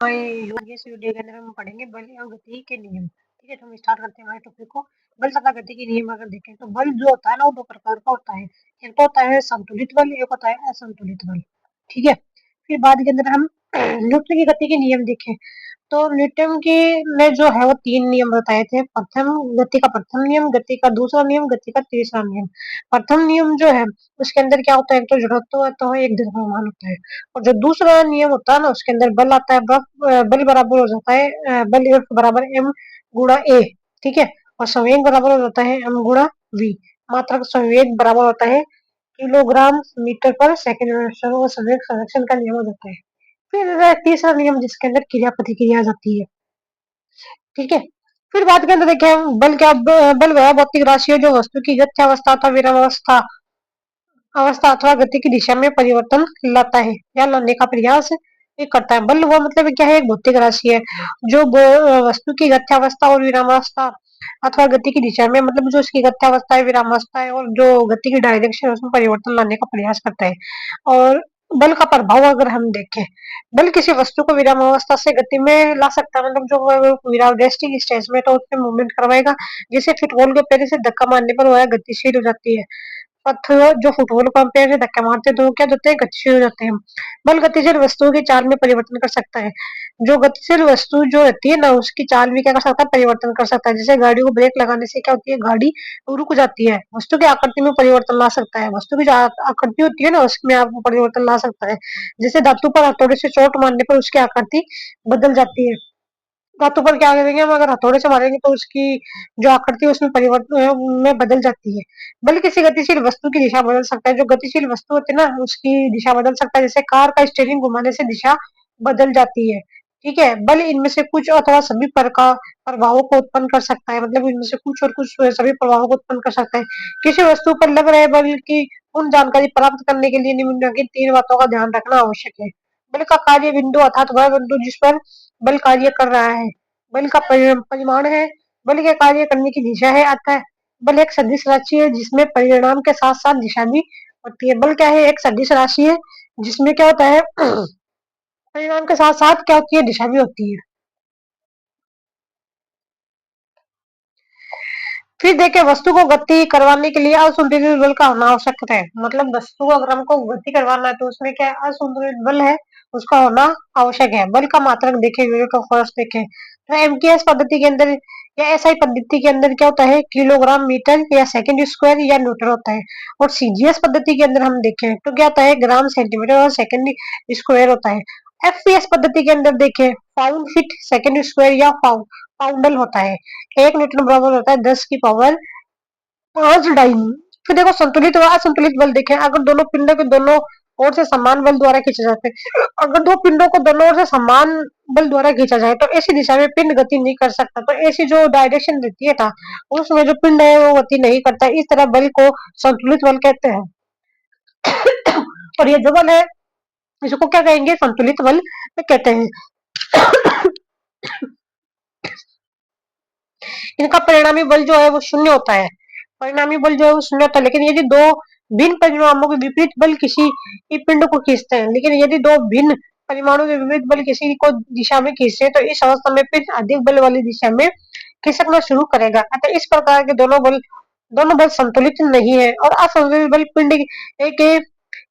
इस वीडियो के अंदर हम पढ़ेंगे बल और गति के नियम। ठीक है, तो हम स्टार्ट करते हैं हमारे टॉपिक को। बल तथा गति के नियम अगर देखें तो बल जो होता है ना वो दो प्रकार का होता है। एक तो होता है संतुलित बल, एक होता है असंतुलित बल। ठीक है, फिर बाद के अंदर हम न्यूटन की गति के नियम देखें तो न्यूटन के ने जो है वो तीन नियम बताए थे। प्रथम गति का प्रथम नियम, गति का दूसरा नियम, गति का तीसरा नियम। प्रथम नियम जो है उसके अंदर क्या होता है, एक तो जड़त्व होता है, एक द्रव्यमान होता है। और जो दूसरा नियम होता है ना उसके अंदर बल आता है, बल बराबर हो जाता है बल F बराबर m गुणा a। ठीक है, और संवेग बराबर हो जाता है m गुणा v। मात्रक संवेग बराबर होता है किलोग्राम मीटर पर सेकंड। संवेग संरक्षण का नियम हो जाता है। फिर तीसरा नियम जिसके अंदर क्रिया प्रतिक्रिया आ जाती है। ठीक है, फिर बात के अंदर देखें हम बल क्या, बल वह भौतिक राशि है जो वस्तु की गत्यावस्था अथवा विरामावस्था अवस्था अथवा गति की दिशा में परिवर्तन लाता है या लाने का प्रयास ये करता है। बल वो मतलब क्या है, एक भौतिक राशि है जो वस्तु की गत्यावस्था और विरामावस्था अथवा गति की दिशा में, मतलब जो उसकी गत्यावस्था है, विरामावस्था है और जो गति की डायरेक्शन है उसमें परिवर्तन लाने का प्रयास करता है। और बल का प्रभाव अगर हम देखें, बल किसी वस्तु को विरामावस्था से गति में ला सकता है, मतलब जो विराम रेस्टिंग स्टेज में तो उसमें मूवमेंट करवाएगा। जैसे फुटबॉल के पैर से धक्का मारने पर वह गतिशील हो जाती है। पत्थर जो फुटबॉल को हम पैर से धक्का मारते हैं तो वो क्या होते हैं, गतिशील हो जाते हैं। बल गतिशील वस्तुओं की चाल में परिवर्तन कर सकता है। जो गतिशील वस्तु जो होती है ना उसकी चाल भी क्या कर सकता है, परिवर्तन कर सकता है। जैसे गाड़ी को ब्रेक लगाने से क्या होती है, गाड़ी रुक जाती है। वस्तु की आकृति में परिवर्तन ला सकता है, वस्तु की जो आकृति होती है ना उसमें आपको परिवर्तन ला सकता है। जैसे धातु पर हथौड़े से चोट मारने पर उसकी आकृति बदल जाती है। धातु पर क्या करेंगे हम, अगर हथौड़े से मारेंगे तो उसकी जो आकृति है उसमें परिवर्तन में बदल जाती है। बल किसी गतिशील वस्तु की दिशा बदल सकता है। जो गतिशील वस्तु होती है ना उसकी दिशा बदल सकता है। जैसे कार का स्टीयरिंग घुमाने से दिशा बदल जाती है। ठीक है, बल इनमें से कुछ अथवा सभी प्रकार प्रभावों को उत्पन्न कर सकता है, मतलब इनमें से कुछ और कुछ सभी प्रभावों को उत्पन्न कर सकता है। किसी वस्तु पर लग रहे बल की उन जानकारी प्राप्त करने के लिए निम्नलिखित तीन बातों का ध्यान रखना आवश्यक है। बल का कार्य बिंदु अर्थात वह बिंदु जिस पर बल कार्य कर रहा है। बल का परिमाण है, बल के कार्य करने की दिशा है। अतः बल एक सदिश राशि है जिसमें परिणाम के साथ साथ दिशा भी होती है। बल क्या है, एक सदिश राशि है जिसमें क्या होता है परिणाम के साथ साथ क्या होती है, दिशा भी होती है। फिर देखे वस्तु को गति करवाने के लिए असंतुलित बल का होना आवश्यक है। मतलब वस्तु को अगर हमको गति करवाना है तो उसमें क्या है, असंतुलित बल है उसका होना आवश्यक है। बल का मात्रक देखे, यूनिट ऑफ फोर्स देखे तो एमकेएस पद्धति के अंदर या एसआई पद्धति के अंदर क्या होता है, किलोग्राम मीटर या सेकंड स्क्वायर या न्यूटन होता है। और सीजीएस पद्धति के अंदर हम देखें तो क्या होता है, ग्राम सेंटीमीटर और सेकंड स्क्वायर होता है। एफपीएस पद्धति के अंदर देखें पाउंड फीट सेकंड स्क्वायर या पाउंडल होता है। 1 न्यूटन बराबर होता है 10 की पावर 5 डाइन। फिर देखो संतुलित और असंतुलित बल देखें, अगर दोनों पिंडों के दोनों ओर से समान बल द्वारा खींचे जाते हैं, अगर दो पिंडों को दोनों ओर से समान बल द्वारा खींचा जाए तो ऐसी दिशा में पिंड गति नहीं कर सकता। तो ऐसी जो डायरेक्शन रहती है था उसमें जो पिंड है वो गति नहीं करता। इस तरह बल को संतुलित बल कहते हैं। और ये जो बल है इसको क्या कहेंगे, संतुलित बल कहते हैं। इनका परिणामी बल जो है वो शून्य होता है। परिणामी बल जो है वो शून्य होता है। लेकिन यदि दो भिन्न परिमाणों के विपरीत बल किसी पिंड को खींचते हैं, लेकिन यदि दो भिन्न परिमाणों के विपरीत बल किसी को दिशा में खींचते हैं तो इस अवस्था में पिंड अधिक बल वाली दिशा में खिसकना शुरू करेगा। अतः इस प्रकार के दोनों बल संतुलित नहीं है। और असंतुलित बल पिंड के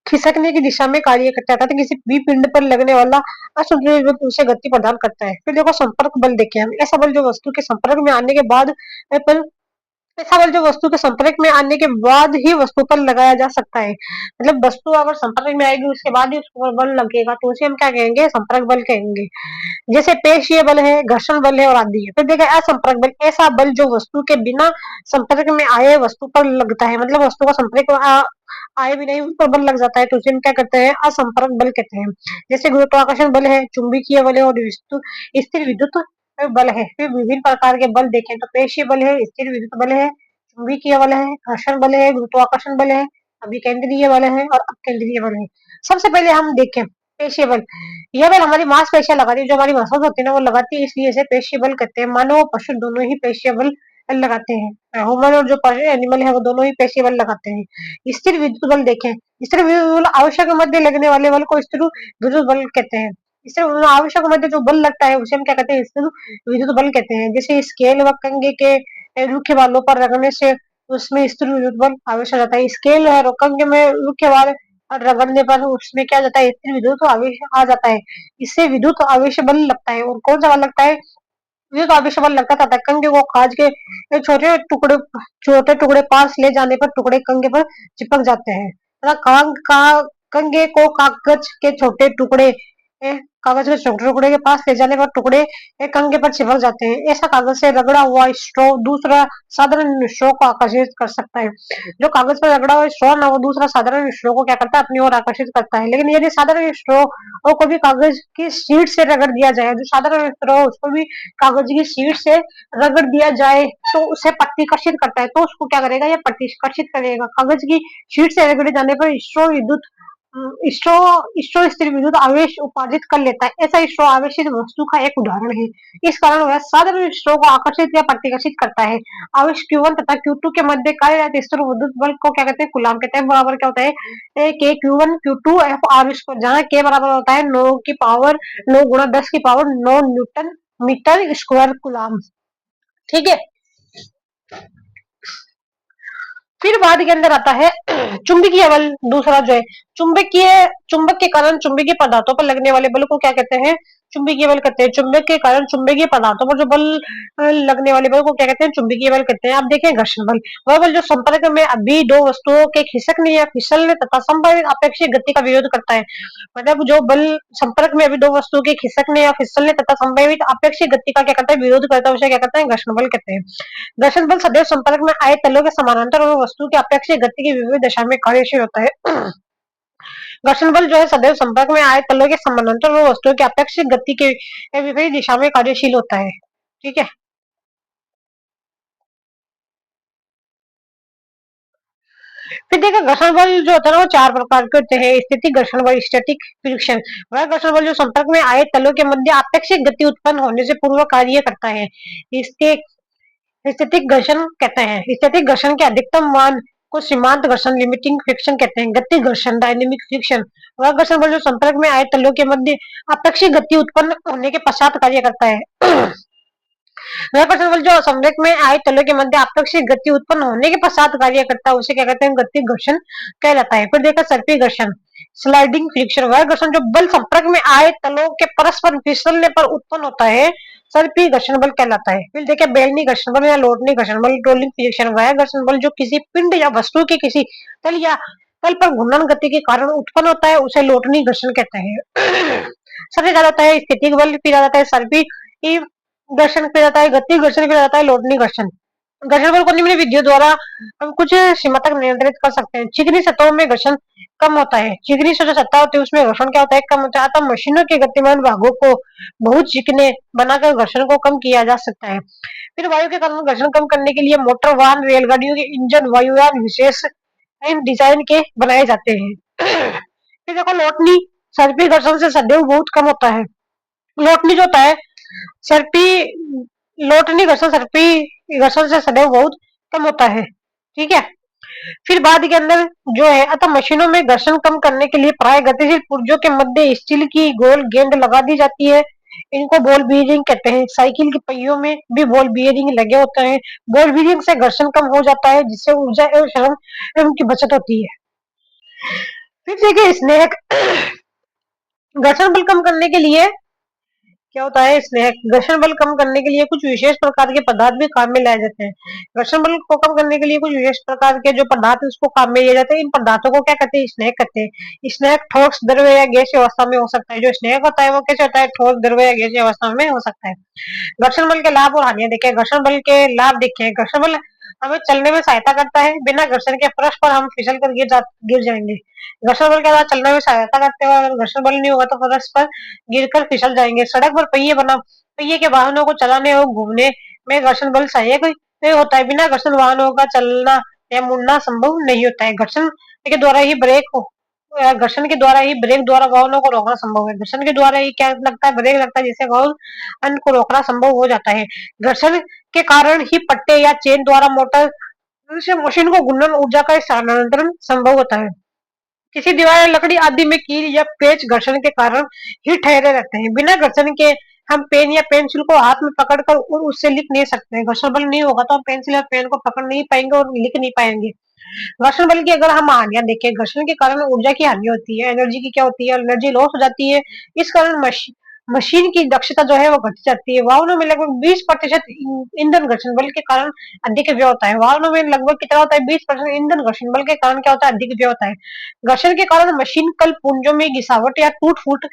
खिसकने की दिशा में कार्य करता है, तो किसी भी पिंड पर लगने वाला असंतुलित बल उसे गति प्रदान करता है। फिर देखो संपर्क बल देखें हम, ऐसा बल जो वस्तु के संपर्क में आने के बाद पर ऐसा बल जो वस्तु के संपर्क में आने के बाद ही वस्तु पर लगाया जा सकता है। मतलब वस्तु अगर संपर्क में आएगी उसके बाद ही उसके ऊपर बल लगेगा तो उसे हम क्या कहेंगे, संपर्क बल कहेंगे। जैसे पेशीय बल है, घर्षण बल है और आदि है। फिर देखा असंपर्क बल, ऐसा बल जो वस्तु के बिना संपर्क में आए वस्तु पर लगता है, मतलब वस्तु का संपर्क में आए भी नहीं उस पर बल लग जाता है तो उसे हम क्या कहते हैं, असंपर्क बल कहते हैं। जैसे गुरुत्वाकर्षण बल है, चुंबकीय बल है और स्थिर विद्युत बल है। फिर विभिन्न प्रकार के बल देखें तो पेशीय बल है, स्थिर विद्युत बल है, चुंबकीय बल है, घर्षण बल है, गुरुत्वाकर्षण बल है, अभिकेंद्रीय बल है और अपकेंद्रीय बल है। सबसे पहले हम देखें पेशीय बल। यह बल हमारी मांसपेशियां लगाती है, जो हमारी मसल्स होती है ना वो लगाती है, इसलिए इसे पेशीय बल कहते हैं। मानव और पशु दोनों ही पेशीय बल लगाते हैं। ह्यूमन और जो एनिमल है वो दोनों ही पेशीय बल लगाते हैं। स्थिर विद्युत बल देखें, स्थिर विद्युत बल आवश्यक मध्य लगने वाले बल को स्थिर विद्युत बल कहते हैं। इससे आवश्यक मध्य जो बल लगता है उसे हम क्या कहते हैं, स्थिर विद्युत बल कहते हैं। जैसे स्केल व कंघे के रुखे वालों पर रगड़ने से उसमें स्थिर विद्युत बल आवेश आ जाता है। स्केल और कंघे में रुखे वाले और रगड़ने पर उसमें क्या जाता है, स्थिर विद्युत आवेश आ जाता है। इससे विद्युत आवेश बल लगता है। और कौन सा बल लगता है, विद्युत आवेश बल लगता था कंघे को खाज के छोटे टुकड़े पास ले जाने पर टुकड़े कंघे पर चिपक जाते हैं तथा कंघे को कागज के छोटे टुकड़े के पास ले जाने पर टुकड़े कंघे पर चिपक जाते हैं। ऐसा कागज से रगड़ा हुआ स्ट्रॉ दूसरा साधारण स्ट्रॉ को आकर्षित कर सकता है। जो कागज पर रगड़ा हुआ स्ट्रॉ ना, वो दूसरा साधारण स्ट्रॉ को क्या करता है, अपनी ओर आकर्षित करता है। लेकिन यदि साधारण स्ट्रॉ को भी कागज की शीट से रगड़ दिया जाए, जो साधारण स्ट्रॉ उसको भी कागज की शीट से रगड़ दिया जाए तो उसे प्रतिकर्षित करता है, तो उसको क्या करेगा, ये प्रतिकर्षित करेगा। कागज की शीट से रगड़े जाने पर स्ट्रो स्ट्रो स्थिर विद्युत आवेश उपार्जित कर लेता है। ऐसा स्ट्रो आवेशित वस्तु का एक उदाहरण है। इस कारण वह साधारण स्ट्रो को आकर्षित या प्रतिकर्षित करता है। आवेश Q1 तथा Q2 के मध्य कार्यरत स्थिर विद्युत बल को क्या कहते हैं, कूलाम कहते हैं। बराबर क्या होता है, K Q1 Q2 F R square, जहाँ K बराबर होता है 9 की पावर 9 गुणा 10 की power 9 newton metre square coulomb. ठीक है। फिर बाद के अंदर आता है चुंबकीय बल। दूसरा जो है चुंबक के कारण चुंबकीय पदार्थों पर लगने वाले बल को क्या कहते हैं, चुंबकीय बल कहते हैं। चुंबक के कारण चुंबकीय पदार्थों पर जो बल लगने वाले बल को क्या कहते हैं, चुंबकीय बल कहते हैं। आप देखें घर्षण बल, वह बल जो संपर्क में अभी दो वस्तुओं के खिसकने या फिसलने तथा संभावित अपेक्षित गति का विरोध करता है। मतलब जो बल संपर्क में अभी दो वस्तुओं के खिसकने या फिसलने तथा संभावित अपेक्षित गति का क्या करता है, विरोध करता है, उसे क्या कहते हैं, घर्षण बल कहते हैं। घर्षण बल सदैव संपर्क में आए तलों के समानांतर और वस्तु की अपेक्षित गति की विपरीत दिशा में कार्यशील होता है। घर्षण बल जो है सदैव संपर्क में आए तलों के समानांतर और वस्तुओं की अपेक्षित गति के विपरीत दिशा में कार्यशील होता है। ठीक है। फिर देखिए घर्षण बल जो होता है ना, वो चार प्रकार के होते हैं। स्थितिक घर्षण बल, स्टैटिक फ्रिक्शन, वह घर्षण बल जो संपर्क में आए तलों के मध्य अपेक्षित गति उत्पन्न होने से पूर्व कार्य करता है। इसके स्थितिक घर्षण कहते हैं। स्थितिक घर्षण के अधिकतम मान को सीमांत घर्षण लिमिटिंग फ्रिक्शन कहते हैं। गति घर्षण डायनेमिक फ्रिक्शन, वह घर्षण बल जो संपर्क में आए तलों के मध्य अपेक्षित गति उत्पन्न होने के पश्चात कार्य करता है। वह घर्षण बल जो संपर्क में आए तलों के मध्य अपेक्षित गति उत्पन्न होने के पश्चात कार्य करता है, उसे क्या कहते हैं, गति घर्षण कहलाता है। फिर देखा सर्पी घर्षण, स्लाइडिंग फ्रिक्शन, वह घर्षण जो बल संपर्क में आए तलों के परस्पर फिसलने पर उत्पन्न होता है, सर्पी घर्षण बल कहलाता है। फिर देखिए बेलनी घर्षण बल या लोटनी घर्षण बल, रोलिंग फ्रिक्शन, वह घर्षण बल जो किसी पिंड या वस्तु के किसी तल या तल पर घूर्णन गति के कारण उत्पन्न होता है, उसे लोटनी घर्षण कहते हैं। सबसे ज्यादा होता है स्थितिक बल, फिर आ जाता है सर्पी घर्षण, फिर आता है गति घर्षण, फिर आता है लोटनी घर्षण। घर्षण बल को निम्न विधियों द्वारा हम कुछ सीमा तक नियंत्रित कर सकते हैं। चिकनी सतहों में घर्षण कम होता है। चिकनी जो सतह होती है उसमें घर्षण क्या होता है, कम होता है। अतः मशीनों के गतिमान भागों को बहुत चिकने बनाकर घर्षण को कम किया जा सकता है। फिर वायु के कारण घर्षण कम करने के लिए मोटर वाहन, रेलगाड़ियों के इंजन वायुयान विशेष डिजाइन के बनाए जाते हैं। फिर देखो लोटनी, सर्पी घर्षण से सदैव बहुत कम होता है। लोटनी जो होता है सर्पी लोटनी घर्षण सर्पी घर्षण से सदैव बहुत कम होता है। ठीक है। फिर बाद के अंदर जो है, अतः मशीनों में घर्षण कम करने के लिए प्राय गतिशील पुर्जों के मध्य स्टील की गोल गेंद लगा दी जाती है। इनको बॉल बीयरिंग कहते हैं। साइकिल के पहियों में भी बॉल बीयरिंग लगे होते हैं। बॉल बीयरिंग से घर्षण कम हो जाता है, जिससे ऊर्जा एवं श्रम एवं की बचत होती है। फिर देखिए स्नेहक, घर्षण बल कम करने के लिए क्या होता है, स्नेहक, घर्षण बल कम करने के लिए कुछ विशेष प्रकार के पदार्थ भी काम में लाए जाते हैं। घर्षण बल को कम करने के लिए कुछ विशेष प्रकार के जो पदार्थ है उसको काम में लिए जाते हैं। इन पदार्थों को क्या कहते हैं, स्नेहक कहते हैं। स्नेहक ठोस, द्रव्य या गैसीय अवस्था में हो सकता है। जो स्नेहक होता है वो कैसे होता है, ठोस, द्रव्य या गैसीय अवस्था में हो सकता है। घर्षण बल के लाभ और हानियां देखें। घर्षण बल के लाभ देखें। घर्षण बल हमें चलने में सहायता करता है। बिना घर्षण के फर्श पर हम फिसल कर गिर जाएंगे। घर्षण बल के साथ चलने में सहायता करते हुए अगर घर्षण बल नहीं होगा तो फर्श पर गिरकर फिसल जाएंगे। सड़क पर पहिए के वाहनों को चलाने और घूमने में घर्षण बल सहायक होता है। बिना घर्षण वाहनों का चलना या मुड़ना संभव नहीं होता है। घर्षण के द्वारा ही ब्रेक द्वारा वाहनों को रोकना संभव है। घर्षण के द्वारा ही क्या लगता है, ब्रेक लगता है, जिससे वाहन अन्य को रोकना संभव हो जाता है। घर्षण के कारण ही पट्टे या चेन द्वारा मोटर से मशीन को घूर्णन ऊर्जा का स्थानांतरण संभव होता है। किसी दीवार या लकड़ी आदि में कील या पेच घर्षण के कारण ही ठहरे रहते हैं। बिना घर्षण के हम पेन या पेंसिल को हाथ में पकड़कर और उससे लिख नहीं सकते। घर्षण बल नहीं होगा तो हम पेंसिल या पेन को पकड़ नहीं पाएंगे और लिख नहीं पाएंगे। घर्षण बल की अगर हम हानियां देखें, घर्षण के कारण ऊर्जा की हानि होती है, एनर्जी की क्या होती है, एनर्जी लॉस हो जाती है। इस कारण मशीन की दक्षता जो है वो घट जाती है। वाहनों में लगभग 20% ईंधन घर्षण बल के कारण अधिक व्यय होता है। वाहनों में लगभग कितना होता है, 20% ईंधन घर्षण बल के कारण क्या होता है, अधिक व्यय होता है। घर्षण के कारण मशीन कल पुंजों में घिसावट या टूट फूट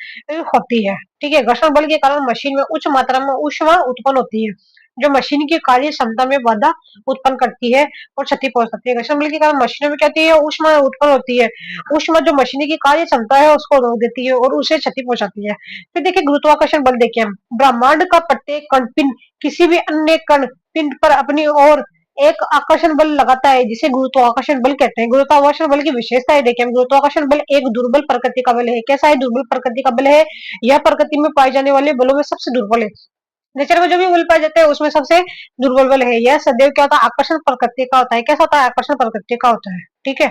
होती है। ठीक है, घर्षण बल के कारण मशीन में उच्च मात्रा में ऊष्मा उत्पन्न होती है, जो मशीन की कार्य क्षमता में बाधा उत्पन्न करती है और क्षति पहुंचाती है। घर्षण बल के कारण मशीनों में क्या होती है, ऊष्मा उत्पन्न होती है। ऊष्मा जो मशीन की कार्य क्षमता है उसको रोक देती है और उसे क्षति पहुंचाती है। फिर देखिए गुरुत्वाकर्षण बल, देखिए हम ब्रह्मांड का प्रत्येक कण पिंड किसी भी अन्य कण पिंड पर अपनी ओर एक आकर्षण बल लगाता है, जिसे गुरुत्वाकर्षण बल कहते हैं। गुरुत्वाकर्षण बल की विशेषता है, देखिए हम गुरुत्वाकर्षण बल एक दुर्बल प्रकृति का बल है। कैसा है, दुर्बल प्रकृति का बल है। यह प्रकृति में पाए जाने वाले बलों में सबसे दुर्बल है। नेचर में जो भी बल पाए जाते हैं उसमें सबसे दुर्बल बल है। यह सदैव क्या होता है, आकर्षण प्रकृति का होता है। कैसा होता है, आकर्षण प्रकृति का होता है। ठीक है,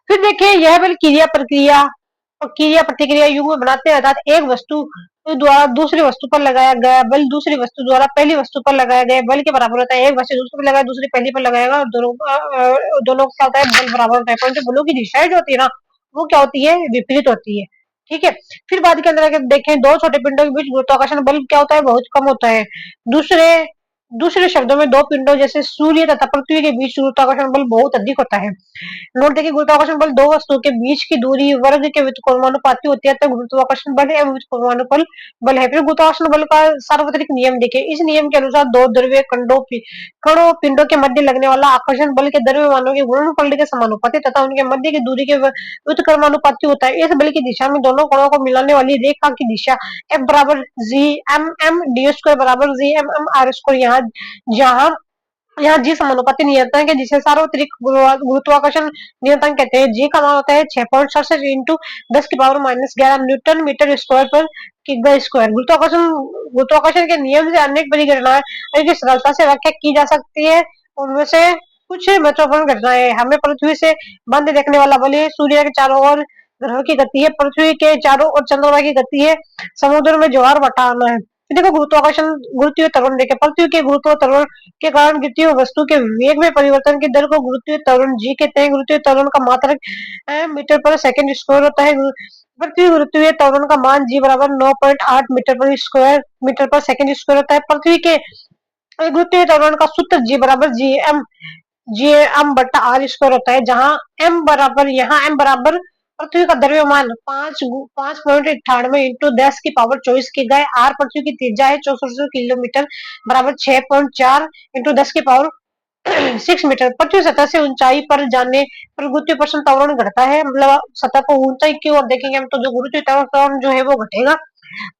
फिर देखिए यह बल क्रिया प्रक्रिया और क्रिया प्रतिक्रिया युग में बनाते हैं, अर्थात एक वस्तु द्वारा दूसरी वस्तु पर लगाया गया बल दूसरी वस्तु द्वारा पहली वस्तु पर लगाया गया बल के बराबर होता है। एक वस्तु दूसरे पर लगाया, दूसरी पहली पर लगाएगा और दोनों का क्या होता है, बल बराबर होता है। परंतु बलों की दिशाएं जो होती है ना, वो क्या होती है, विपरीत होती है। ठीक है, फिर बाद के अंदर अगर देखें, दो छोटे पिंडों के बीच गुरुत्वाकर्षण बल क्या होता है, बहुत कम होता है। दूसरे दूसरे शब्दों में दो पिंडों जैसे सूर्य तथा पृथ्वी के बीच गुरुत्वाकर्षण बल बहुत अधिक होता है। नोट देखिए, गुरुत्वाकर्षण बल दो वस्तुओं के बीच की दूरी वर्ग के व्युत्क्रमानुपाती होती है, तो गुरुत्वाकर्षण बल है व्युत्क्रमानुपाती बल है। फिर गुरुत्वाकर्षण बल का सार्वत्रिक नियम देखिए, इस नियम के अनुसार दो द्रव्य कणों पिंडों के मध्य लगने वाला आकर्षण बल के द्रव्यमानों के गुणनफल के समानुपाती तथा उनके मध्य की दूरी के व्युत्क्रमानुपाती होता है। इस बल की दिशा में दोनों कणों को मिलाने वाली रेखा की दिशा एफ बराबर G M M D square बराबर G M M R square, यहाँ जहाँ यहाँ जी समानुपाती नियतांक है, जिसे सार्वत्रिक गुरुत्वाकर्षण नियतांक कहते हैं। जी का मान होता है 6.67 इंटू 10⁻⁻11 न्यूटन मीटर स्क्वायर पर किग्रा स्क्वायर। गुरुत्वाकर्षण के नियम से अनेक परिघटनाएं की सरलता से व्याख्या की जा सकती है। उनमें से कुछ महत्वपूर्ण घटनाएं, हमें पृथ्वी से बंद देखने वाला बल है, सूर्य के चारों ओर ग्रहों की गति है, पृथ्वी के चारों ओर चंद्रमा की गति है, समुद्र में ज्वार भाटा आना है। देखो गुरुत्वाकर्षण, गुरुत्वीय त्वरण देखे, पृथ्वी के गुरुत्व त्वरण के कारण गिरती हुई वस्तु के वेग में परिवर्तन की दर को गुरुत्वीय त्वरण जी कहते हैं। गुरुत्वीय त्वरण का मात्रक मीटर पर सेकंड स्क्वायर होता है। पृथ्वी गुरुत्वीय त्वरण का मान जी बराबर 9.8 मीटर पर सेकंड स्क्वायर होता है। पृथ्वी के गुरुत्वीय त्वरण का सूत्र जी बराबर जी एम बट्टा आर स्क्वायर होता है, जहां एम बराबर पृथ्वी का द्रव्यमान 5.98 इंटू 10⁻24 की गए, आर पृथ्वी की त्रिज्या है 64 किलोमीटर बराबर 6.4 इंटू 10⁻6 मीटर। पृथ्वी सतह से ऊंचाई पर जाने पर गुरुत्वाकर्षण त्वरण घटता है, मतलब सतह पर ऊंचाई की ओर देखेंगे हम तो जो गुरुत्वाकर्षण त्वरण जो है वो घटेगा।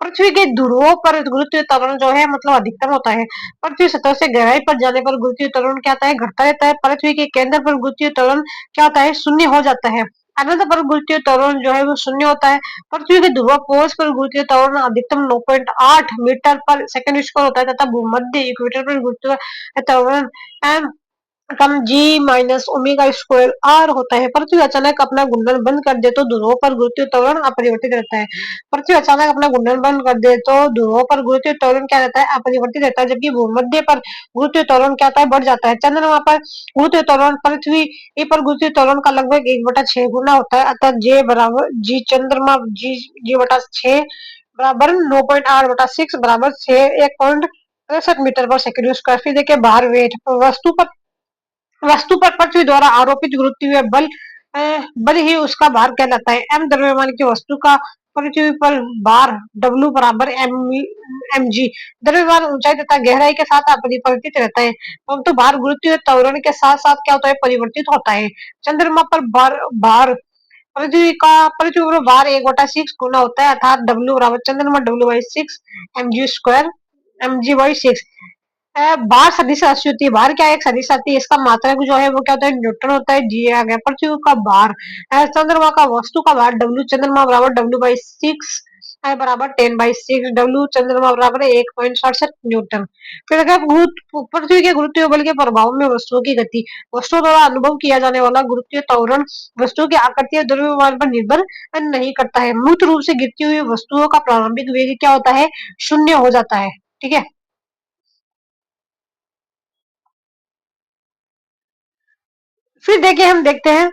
पृथ्वी के ध्रुवों पर गुरुत्वीय त्वरण जो है मतलब अधिकतम होता है। पृथ्वी सतह से गहराई पर जाने पर गुरुत्वीय त्वरण क्या होता है, घटता रहता है। पृथ्वी के केंद्र पर गुरुत्वीय त्वरण क्या होता है, शून्य हो जाता है। अनंत पर गुरुत्वीय त्वरण जो है वो शून्य होता है। पृथ्वी के ध्रुव पोल्स पर गुरुत्वीय त्वरण अधिकतम 9.8 मीटर पर सेकंड स्क्वायर होता है तथा भूमध्य इक्वेटर पर गुरुत्वीय त्वरण कम जी माइनस ओमेगा स्क्वायर आर होता है। पृथ्वी अचानक अपना घूर्णन बंद कर दे तो ध्रुवों पर गुरुत्वीय त्वरण अपरिवर्तित रहता है। पृथ्वी अचानक अपना घूर्णन बंद कर दे तो ध्रुवों पर गुरुत्वीय त्वरण क्या रहता है, अपरिवर्तित रहता है, जबकि भूमध्य पर गुरुत्वीय त्वरण क्या होता है, बढ़ जाता है। चंद्रमा पर गुरुत्वीय त्वरण पृथ्वी पर गुरुत्वीय त्वरण का लगभग 1/6 गुना होता है, अतः जे बराबर जी चंद्रमा जी/6 बराबर 9.8/6 बराबर 1.63 मीटर पर सेकंड स्क्वायर। फिर देखिए भार वेट, वस्तु पर पृथ्वी द्वारा आरोपित गुरुत्वीय बल ही उसका भार कहलाता है। एम द्रव्यमान की वस्तु का पृथ्वी पर भार डब्ल्यू बराबर एम जी। द्रव्यमान ऊंचाई तथा गहराई के साथ अपरिवर्तित रहता है, परंतु भार गुरुत्वीय त्वरण के साथ साथ क्या होता है, परिवर्तित होता है। चंद्रमा पर भार पृथ्वी पर भार 1/6 गुना होता है, अर्थात डब्ल्यू बराबर चंद्रमा W/6 mg/6। भार सदिश राशि होती है। भार क्या है, एक सदिश आती है, इसका मात्रक जो है वो क्या होता है, न्यूटन होता है। जी आ गया। पृथ्वी का भार, चंद्रमा का वस्तु का भार डब्ल्यू चंद्रमा बराबर W/6 आई बराबर 10/6, डब्ल्यू चंद्रमा बराबर 1.67 न्यूटन। फिर अगर पृथ्वी के गुरुत्वीय बल के प्रभाव में वस्तुओं की गति, वस्तुओं द्वारा अनुभव किया जाने वाला गुरुत्वीय त्वरण वस्तु के आकृति या द्रव्यमान पर निर्भर नहीं करता है। मुक्त रूप से गिरती हुई वस्तुओं का प्रारंभिक वेग क्या होता है? शून्य हो जाता है। ठीक है। फिर देखिए, हम देखते हैं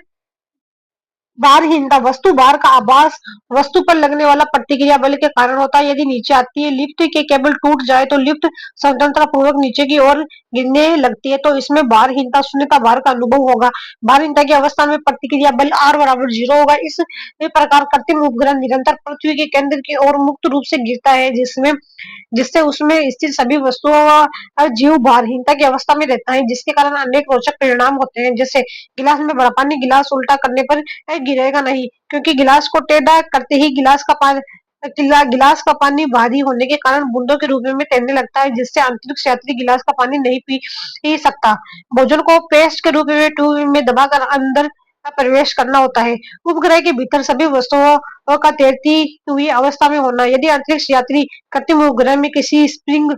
भारहीनता, वस्तु भार का आभास वस्तु पर लगने वाला प्रतिक्रिया बल के कारण होता है। यदि नीचे आती है, लिफ्ट के केबल टूट जाए तो लिफ्ट स्वतंत्रता पूर्वक नीचे की ओर गिरने लगती है, तो इसमें भारहीनता, शून्यता भार का अनुभव होगा। भारहीनता की अवस्था में प्रतिक्रिया बल R बराबर 0 होगा। इस प्रकार कृत्रिम उपग्रह निरंतर पृथ्वी के केंद्र की ओर मुक्त रूप से गिरता है, जिससे उसमें स्थित सभी वस्तुओं व जीव भारहीनता की अवस्था में रहता है, जिसके कारण अनेक रोचक परिणाम होते हैं। जैसे गिलास में भरा पानी गिलास उल्टा करने पर गिरेगा नहीं, क्योंकि गिलास को टेढ़ा करते ही गिलास का पानी भारी होने के कारण बूंदों के रूप में तैरने लगता है, जिससे अंतरिक्ष यात्री गिलास का पानी नहीं पी सकता। भोजन को पेस्ट के रूप में ट्यूब में दबाकर अंदर प्रवेश करना होता है। उपग्रह के भीतर सभी वस्तुओं का तैरती हुई अवस्था में होना। यदि अंतरिक्ष यात्री कृत्रिम उपग्रह में किसी स्प्रिंग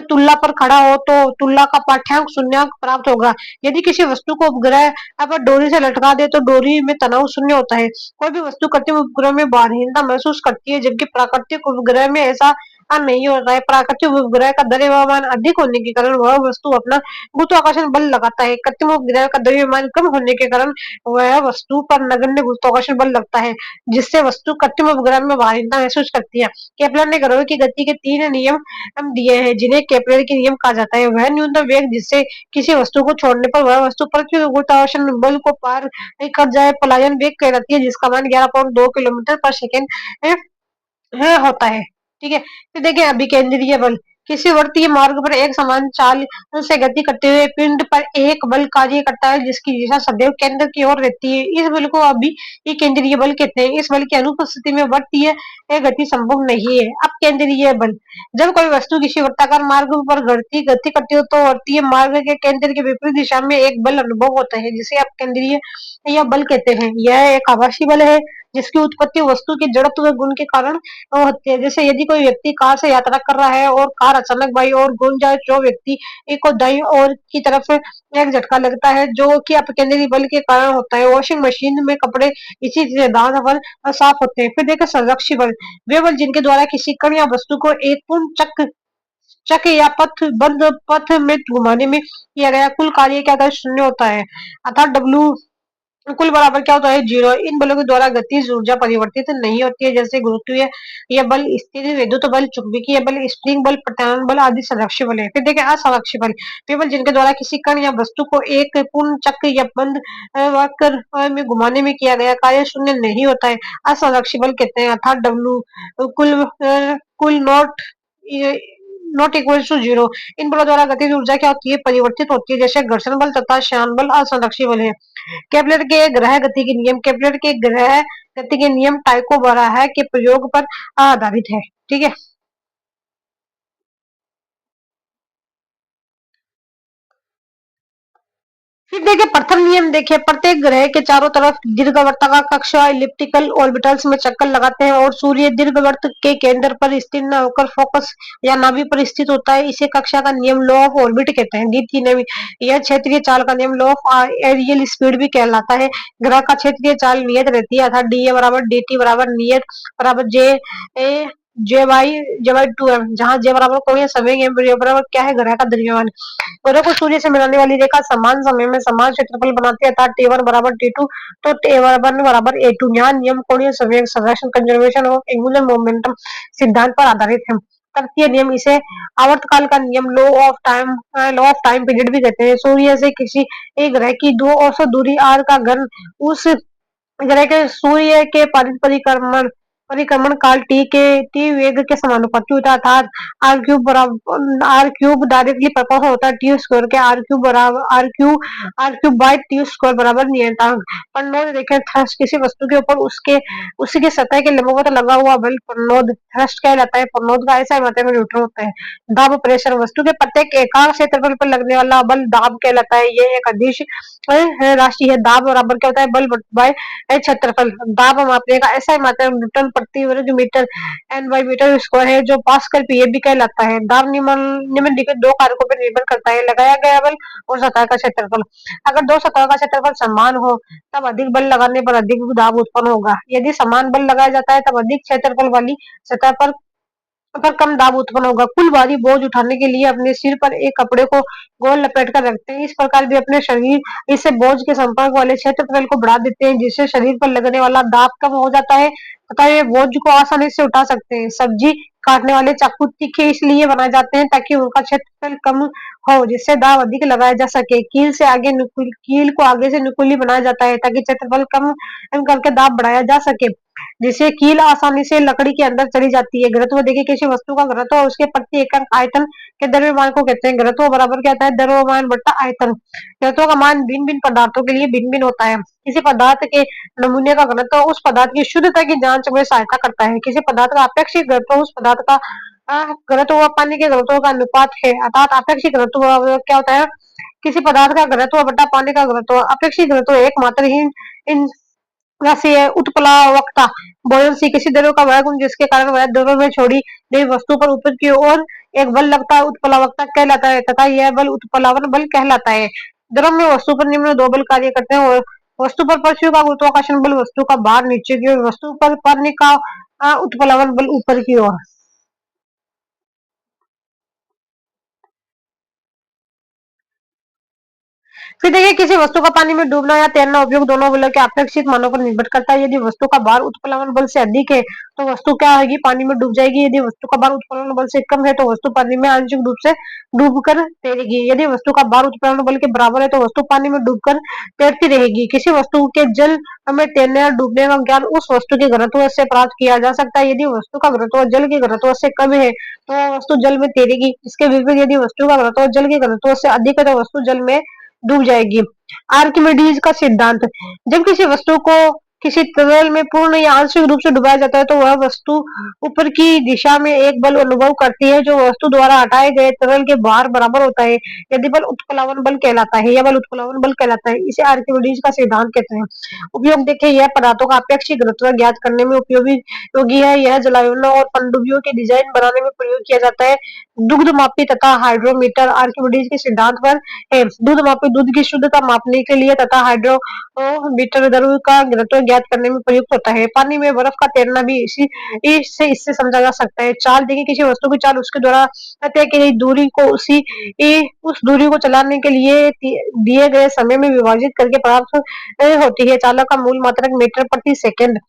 तुल्ला पर खड़ा हो तो तुल्ला का पाठ्यांक शून्याङ्क प्राप्त होगा। यदि किसी वस्तु को उपग्रह अगर डोरी से लटका दे तो डोरी में तनाव शून्य होता है। कोई भी वस्तु कृत्रिम उपग्रह में भारहीनता महसूस करती है, जबकि प्राकृतिक उपग्रह में ऐसा नहीं होता है। प्राकृतिक उपग्रह का द्रव्यमान अधिक होने के कारण वह वस्तु अपना गुरुत्वाकर्षण बल लगाता है। कृत्रिम उपग्रह का द्रव्यमान कम होने के कारण वह वस्तु पर नगण्य गुरुत्वाकर्षण बल लगता है, जिससे वस्तु कृत्रिम उपग्रह में भारीनता महसूस करती है। केपलर ने ग्रहों की गति के 3 नियम दिए हैं, जिन्हें केपलर के नियम कहा जाता है। वह न्यूनतम वेग जिससे किसी वस्तु को छोड़ने पर वह वस्तु पृथ्वी के गुरुत्वाकर्षण बल को पार कर जाए, पलायन वेग कहलाती है, जिसका मान 11.2 किलोमीटर पर सेकेंड होता है। ठीक है। फिर देखिए अभिकेंद्रीय बल, किसी वृत्तीय मार्ग पर एक समान चाल से गति करते हुए पिंड पर एक बल कार्य करता है, जिसकी दिशा सदैव केंद्र की ओर रहती है। इस बल को केंद्रीय बल कहते हैं। इस बल की अनुपस्थिति में वृत्तीय गति संभव नहीं है। अब केंद्रीय बल, जब कोई वस्तु किसी वृत्ताकार मार्ग पर गति करती हो तो वृत्तीय मार्ग के केंद्र के विपरीत दिशा में एक बल अनुभव होता है, जिसे आप केंद्रीय या बल कहते हैं। यह एक आभासी बल है, जिसकी उत्पत्ति वस्तु के जड़त्व गुण के कारण होती है। जैसे यदि कोई व्यक्ति कार से यात्रा कर रहा है और कार अचानक बाईं ओर घूम जाए, जो व्यक्ति को दाईं ओर की तरफ एक झटका लगता है, जो कि अपकेंद्री बल के कारण होता है। वॉशिंग मशीन में कपड़े इसी सिद्धांत पर साफ होते हैं। फिर देखिए संरक्षी बल, वे बल जिनके द्वारा किसी कण या वस्तु को एक पूर्ण चक्र या बंद पथ में घुमाने में किया गया कुल कार्य क्या होता है? शून्य होता है। अर्थात डब्ल्यू कुल बराबर क्या होता है? 0। इन बलों के द्वारा गतिज ऊर्जा परिवर्तित नहीं होती है, जैसे गुरुत्वीय या बल, स्थिर विद्युत बल, चुंबकीय बल, स्प्रिंग बल, प्रत्यानयन बल आदि संरक्षी बल है। फिर देखिए असंरक्षी बल, वे बल जिनके द्वारा किसी कण या वस्तु को एक पूर्ण चक्र या बंद वक्र में घुमाने में किया गया कार्य शून्य नहीं होता है, असंरक्षी बल कहते हैं। अर्थात डब्ल्यू कुल नॉट इक्वल टू 0। इन बलों द्वारा गतिज ऊर्जा क्या होती है? परिवर्तित होती है, जैसे घर्षण बल तथा श्यान बल असंरक्षी बल है। केपलर के ग्रह गति के नियम, केपलर के ग्रह गति के नियम टाइको ब्राहे के प्रयोग पर आधारित है। ठीक है। फिर देखिए प्रथम नियम, देखिए प्रत्येक ग्रह के चारों तरफ दीर्घवृत्ताकार कक्षा इलिप्टिकल ऑर्बिटल्स में चक्कर लगाते हैं और सूर्य दीर्घवृत्त के केंद्र पर स्थिर न होकर फोकस या नाभि पर स्थित होता है। इसे कक्षा का नियम, लॉ ऑफ ऑर्बिट कहते हैं। द्वितीय नियम, यह क्षेत्रीय चाल का नियम, लॉ ऑफ एरियल स्पीड भी कहलाता है। ग्रह का क्षेत्रीय चाल नियत रहती है, अर्थात डी ए बराबर डी टी बराबर नियत बराबर जे बाई 2 एम, जहाँ जे बराबर कोणीय संवेग एम बराबर क्या है? ग्रह का द्रव्यमान। ग्रह को सूर्य से मिलाने वाली रेखा समान समय में समान क्षेत्रफल बनाती है, अर्थात T1 बराबर T2 तो T1 बराबर A2। यहाँ नियम कोणीय संवेग suggestion conservation of angular momentum सिद्धांत पर आधारित है। तृतीय नियम, इसे आवर्तकाल का नियम, लॉ ऑफ टाइम पीरियड भी कहते हैं। सूर्य से किसी एक ग्रह की दो औसत दूरी r का घन उस ग्रह के सूर्य के परिक्रमण परिक्रमण काल टी वेग के समानुपाती होता है, अर्थात आर क्यूब डायरेक्टली प्रोपोर्शनल होता है टी स्क्वायर के। R cube by T square बराबर नियतांक। प्रणोद देखें, थ्रस्ट, किसी वस्तु के ऊपर उसी के सतह के लंबवत लगा हुआ बल प्रणोद थ्रस्ट कहलाता है। प्रणोद का ऐसा मात्रा में न्यूटन होता है। दाब प्रेशर, वस्तु के प्रत्येक एकांक क्षेत्रफल पर लगने वाला बल दाब कहलाता है। ये एक अदिश राशि है। दाब बराबर क्या होता है? बल बाय क्षेत्रफल। दाब मापने का ऐसा मात्रा न्यूटन प्रति वर्ग metre N by metre square है, जो पास्कल पीएबी कहलाता है। दाब निम्नलिखित दो कारकों पर निर्भर करता है, लगाया गया बल और सतह का क्षेत्रफल। अगर दो सतह का क्षेत्रफल समान हो तब अधिक बल लगाने पर अधिक दाब उत्पन्न होगा। यदि समान बल लगाया जाता है तब अधिक क्षेत्रफल वाली सतह पर कम दाब उत्पन्न होगा। कुल भारी बोझ उठाने के लिए अपने सिर पर एक कपड़े को गोल लपेट कर रखते हैं। इस प्रकार भी अपने शरीर इससे बोझ के संपर्क वाले क्षेत्रफल को बढ़ा देते हैं, जिससे शरीर पर लगने वाला दाब कम हो जाता है तथा ये बोझ को आसानी से उठा सकते हैं। सब्जी काटने वाले चाकू तीखे इसलिए बनाए जाते हैं ताकि उनका क्षेत्रफल कम हो, जिससे दाब अधिक लगाया जा सके। कील को आगे से नुकीली बनाया जाता है ताकि क्षेत्रफल कम करके दाब बढ़ाया जा सके, जिससे कील आसानी से लकड़ी के अंदर चली जाती है। घनत्व देखिए, किसी वस्तु का घनत्व और उसके प्रति एकक आयतन के द्रव्यमान को कहते हैं। घनत्व बराबर क्या होता है? द्रव्यमान बट्टा आयतन। घनत्व का मान भिन्न भिन्न पदार्थों के लिए भिन्न भिन्न होता है। किसी पदार्थ के नमूने का घनत्व उस पदार्थ की शुद्धता की जांच में सहायता करता है। किसी पदार्थ का अपेक्षित घनत्व उस पदार्थ का घनत्व व पानी के घनत्व का अनुपात है। अर्थात अपेक्षित घनत्व क्या होता है? किसी पदार्थ का घनत्व बट्टा पानी का घनत्व। अपेक्षित घनत्व एकमात्र ही इन राशि है। उत्प्लावकता बुयांसी किसी द्रव का वह गुण जिसके कारण वह द्रव में छोड़ी गई वस्तु पर ऊपर की ओर एक बल लगता है, उत्प्लावकता कहलाता है तथा यह बल उत्प्लावन बल कहलाता है। द्रव में वस्तु पर निम्न दो बल कार्य करते हैं। वस्तु पर पृथ्वी का गुरुत्वाकर्षण बल, वस्तु का भार नीचे की ओर, वस्तु पर पानी का उत्प्लावन बल ऊपर की ओर। फिर देखिए, किसी वस्तु का पानी में डूबना या तैरना उपयोग दोनों बलों के अपेक्षित मानों पर निर्भर करता है। यदि वस्तु का भार उत्प्लावन बल से अधिक है तो वस्तु क्या होगी? पानी में डूब जाएगी। यदि वस्तु का भार उत्प्लावन बल से कम है तो वस्तु पानी में आंशिक रूप से डूबकर तैरेगी। यदि वस्तु का भार उत्प्लावन बल के बराबर है तो वस्तु पानी में डूबकर तैरती रहेगी। किसी वस्तु के जल में तैरने और डूबने का ज्ञान उस वस्तु के घनत्व से प्राप्त किया जा सकता है। यदि वस्तु का घनत्व जल के घनत्व से कम है तो वह वस्तु जल में तैरेगी। इसके विपरीत यदि वस्तु का घनत्व जल के घनत्व से अधिक है तो वस्तु जल में डूब जाएगी। आर्किमिडीज का सिद्धांत। जब किसी वस्तु को किसी तरल में पूर्ण या आंशिक रूप से डुबाया जाता है तो वह वस्तु ऊपर की दिशा में एक बल अनुभव करती है जो वस्तु द्वारा हटाए गए तरल के भार बराबर होता है। यदि बल उत्प्लावन बल कहलाता है, यह बल उत्प्लावन बल कहलाता है। इसे आर्किमिडीज का सिद्धांत कहते हैं। उपयोग देखिए, यह पदार्थों का अपेक्षित घनत्व ज्ञात करने में उपयोगी है। यह जलावनों और पनडुब्बियों के डिजाइन बनाने में प्रयोग किया जाता है। दुग्ध मापी तथा हाइड्रोमीटर आर्किमिडीज के सिद्धांत पर है। दूध मापी दूध की शुद्धता मापने के लिए तथा हाइड्रोमीटर द्रव का घनत्व ज्ञात करने में प्रयुक्त होता है। पानी में बर्फ का तैरना भी इससे समझा जा सकता है। चाल देखिए, किसी वस्तु की चाल उसके द्वारा तय की गई दूरी को उस दूरी को चलाने के लिए दिए गए समय में विभाजित करके प्राप्त होती है। चालक का मूल मात्रक मीटर प्रति सेकंड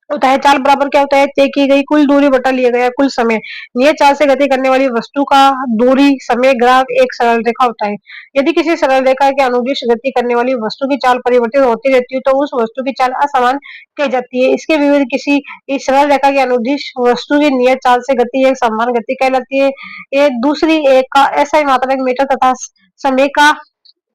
होता है। चाल बराबर क्या होता है? तय की गई कुल दूरी बटा लिया गया कुल समय। नियत चाल से गति करने वाली वस्तु का दूरी समय ग्राफ एक सरल रेखा होता है। यदि किसी सरल रेखा के अनुदिश गति करने वाली वस्तु की चाल परिवर्तित होती रहती है तो उस वस्तु की चाल असमान कही जाती है। इसके विपरीत किसी इस सरल रेखा के अनुदिश वस्तु की नियत चाल से गति एक समान गति कहलाती है। एक दूसरी एक का ऐसा ही मात्रक मीटर तथा समय का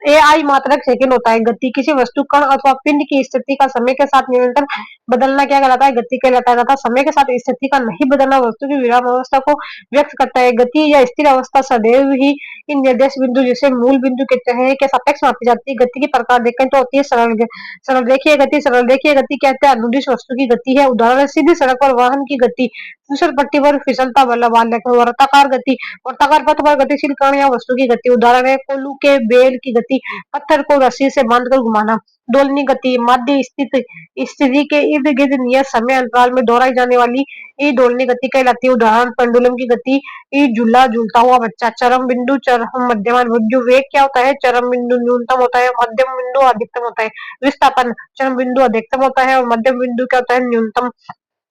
AI मात्रक सेकंड होता है। गति किसी वस्तु, कण अथवा पिंड की स्थिति का समय के साथ निरंतर बदलना क्या कहलाता है? गति कहलाता है तथा समय के साथ स्थिति का नहीं बदलना वस्तु की विराम अवस्था को व्यक्त करता है। गति या स्थिर अवस्था सदैव ही इन निर्देश बिंदु जिसे मूल बिंदु कहते हैं के सापेक्ष मापी जाती है। गति के प्रकार देखें तो होती है सरल रेखीय गति। सरल रेखीय गति कहते हैं अनुदिश वस्तु की गति है। उदाहरण, सीधी सड़क पर वाहन की गति, फिसल पट्टी पर फिसलता वाहन। वर्ताकार गति, वर्ताकार पथ पर गतिशील कण या वस्तु की गति। उदाहरण है कोल्हू के बेल की गति, पत्थर को रस्सी से बांधकर घुमाना। दोलनी गति, माध्य स्थिति के इर्द गिर्द नियत समय अंतराल में दोहराई जाने वाली दोलनी गति कहलाती है। उदाहरण, पेंडुलम की गति, झूला झूलता हुआ बच्चा। चरम बिंदु, चरम मध्यमान बिंदु। वेग क्या होता है? चरम बिंदु न्यूनतम होता है, मध्यम बिंदु अधिकतम होता है। विस्थापन, चरम बिंदु अधिकतम होता है और मध्यम बिंदु क्या होता है? न्यूनतम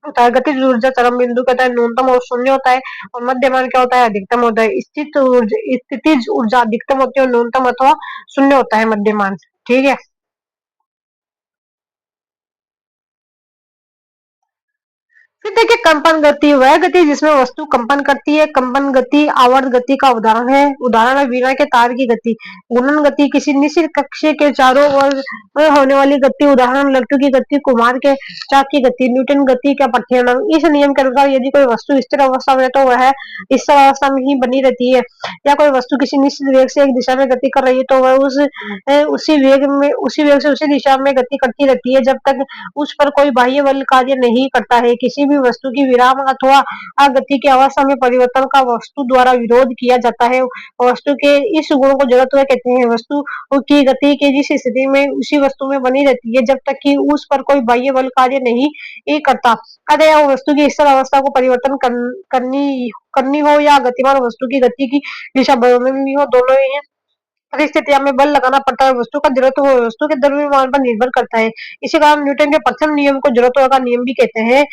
होता है। गतिज ऊर्जा, चरम बिंदु कहता है न्यूनतम और शून्य होता है और मध्यमान क्या होता है? अधिकतम होता है। स्थितिज ऊर्जा अधिकतम होती है और न्यूनतम अथवा शून्य होता है मध्यमान। ठीक है। फिर देखिए, कंपन गति वह गति जिसमें वस्तु कंपन करती है। कंपन गति आवर्त गति का उदाहरण है। उदाहरण है वीणा के तार की गति। गुणन गति किसी निश्चित कक्ष के चारों ओर होने वाली गति। उदाहरण, लट्टू की गति, कुम्हार के चाक की गति। न्यूटन गति का पठ्यक्रम। इस नियम के अनुसार यदि कोई वस्तु स्थिर अवस्था में है तो वह स्थिर अवस्था में ही बनी रहती है, या कोई वस्तु किसी निश्चित वेग से एक दिशा में गति कर रही है तो वह उसी वेग से उसी दिशा में गति करती रहती है जब तक उस पर कोई बाह्य बल कार्य नहीं करता है। किसी भी वस्तु की विराम अथवा गति की अवस्था में परिवर्तन का वस्तु द्वारा विरोध किया जाता है। वस्तु के इस गुण को जड़त्व कहते हैं। वस्तु की गति की जिस स्थिति में उसी वस्तु में बनी रहती है जब तक कि उस पर कोई बाह्य बल कार्य नहीं करता। अतः वस्तु की स्थिर अवस्था को परिवर्तन करनी करनी हो या गतिमान वस्तु की गति की दिशा बदलनी हो, दोनों ही परिस्थितियों में बल लगाना पड़ता है। वस्तु का जड़त्व वस्तु के द्रव्यमान पर निर्भर करता है। इसी कारण न्यूटन के प्रथम नियम को जड़त्व का नियम भी कहते हैं।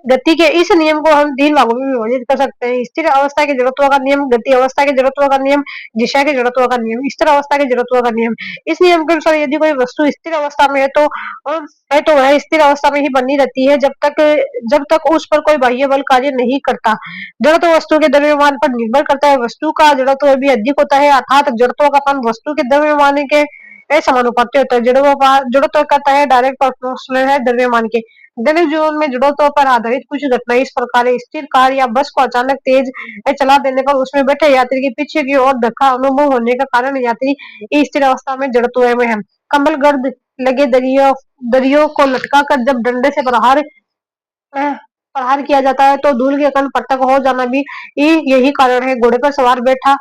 गति के इस नियम को हम 3 भागों में विभाजित कर सकते हैं। स्थिर अवस्था के जड़त्व का नियम, गति अवस्था के जड़त्व का नियम, दिशा के जड़त्व का नियम, स्थिर अवस्था के जड़त्व का नियम। इस नियम के अनुसार यदि कोई वस्तु स्थिर अवस्था में है तो वह स्थिर अवस्था में ही बनी रहती है जब तक उस पर कोई बाह्य बल कार्य नहीं करता। जड़त्व वस्तु के द्रव्यमान पर निर्भर करता है। वस्तु का जड़त्व भी अधिक होता है, अर्थात जड़त्व का मान वस्तु के द्रव्यमान के समानुपाती होता है। जड़त्व कहता है डायरेक्ट प्रोपोर्शनल है द्रव्यमान के। दैनिक जीवन में जड़त्व पर आधारित कुछ घटनाएं इस प्रकार है। स्थिर कार या बस को अचानक तेज चला देने पर उसमें बैठे यात्री के पीछे की ओर धक्का अनुभव होने का कारण यात्री स्थिर अवस्था में जड़त्व में है। कम्बल गर्द लगे दरियों को लटका कर जब डंडे से प्रहार किया जाता है तो धूल के कण पटक हो जाना भी यही कारण है। घोड़े पर सवार बैठा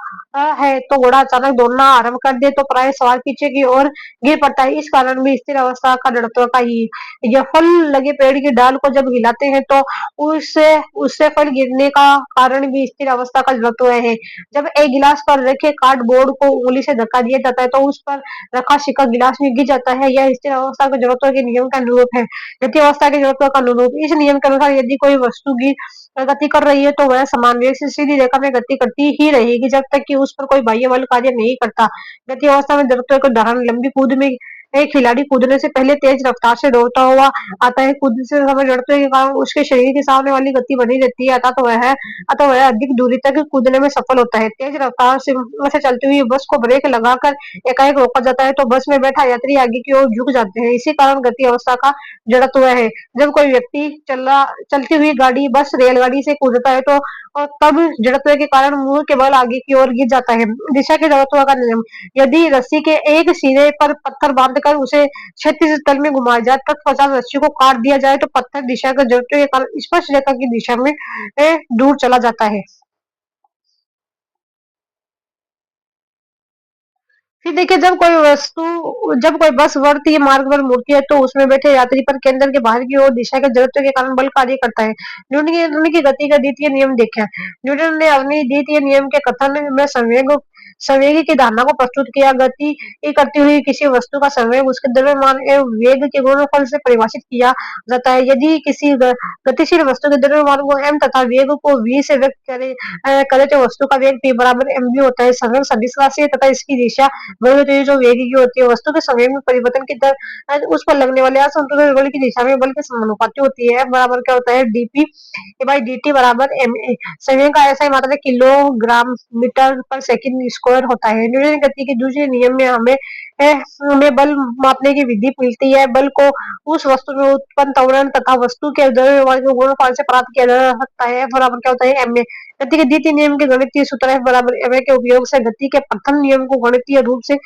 है तो घोड़ा अचानक दौड़ना आरंभ कर दे तो प्राय सवार पीछे की ओर गिर पड़ता है। इस कारण भी स्थिर अवस्था का जड़त्व का ही। यह फल लगे पेड़ की डाल को जब हिलाते हैं तो उससे उससे फल गिरने का कारण भी स्थिर अवस्था का जड़त्व है। जब एक गिलास पर रखे कार्डबोर्ड को उंगली से धक्का दिया जाता है तो उस पर रखा सिक्का गिलास में गिर जाता है। यह स्थिर अवस्था के जड़त्व के नियम का अनुरूप है। गति अवस्था के जड़त्व का अनुरूप इस नियम के अनुसार यदि कोई वस्तु की गति कर रही है तो वह समान वेग से सीधी रेखा में गति करती ही रहेगी जब तक कि उस पर कोई बाह्य बल कार्य नहीं करता। गति अवस्था में जड़त्व का उदाहरण लंबी कूद में एक खिलाड़ी कूदने से पहले तेज रफ्तार से दौड़ता हुआ आता है। कूदने से समय जड़त्व के कारण उसके शरीर के सामने वाली गति बनी रहती है अतः वह अधिक दूरी तक कूदने में सफल होता है। तेज रफ्तार से चलती हुई बस को ब्रेक लगाकर एकाएक रोका जाता है तो बस में बैठा यात्री आगे की ओर झुक जाते हैं। इसी कारण गति अवस्था का जड़त्व है। जब कोई व्यक्ति चलती हुई गाड़ी, बस, रेलगाड़ी से कूदता है तो और तब जड़त्व के कारण मुंह के बल आगे की ओर गिर जाता है। दिशा के जड़त्व का नियम यदि रस्सी के एक सिरे पर पत्थर बांधकर उसे क्षैतिज तल में घुमाया जाए तत्पश्चात रस्सी को काट दिया जाए तो पत्थर दिशा के जड़त्व के कारण स्पष्ट रेखा की दिशा में दूर चला जाता है। फिर देखिए जब कोई बस वर्तीय मार्ग पर मुड़ती है तो उसमें बैठे यात्री पर केंद्र के बाहर की ओर दिशा के जड़त्व के कारण बल कार्य करता है। न्यूटन की गति का द्वितीय नियम देखें। न्यूटन ने अपनी द्वितीय नियम के कथन में संवेग की धारणा को प्रस्तुत किया। गति करती हुई किसी वस्तु का संवेग उसके द्रव्यमान एवं वेग के गुणनफल से परिभाषित किया जाता है। यदि किसी गतिशील वस्तु के द्रव्यमान को m तथा वेग को v से व्यक्त करे तो वस्तु का वेग p बराबर mv होता है। संवेग सदिश राशि है तथा इसकी दिशा जो वेग की होती है। वस्तु के संवेग में परिवर्तन की दर उस पर लगने वाले असंतुलित बल की दिशा में बल के समानुपाती होती है। बराबर क्या होता है dp बाई dt बराबर ma। संवेग का ऐसा ही मात्रा किलोग्राम मीटर पर सेकंड स्क्वायर होता है। न्यूटन गति के दूसरे नियम में हमें बल मापने की विधि मिलती है। बल को उस वस्तु में उत्पन्न त्वरण तथा वस्तु के द्रव्यमान के गुणनफल से प्राप्त किया जा सकता है। बराबर क्या होता है ma। गति के द्वितीय नियम के गणितीय सूत्र F बराबर ma के उपयोग से गति के प्रथम नियम को गणितीय रूप से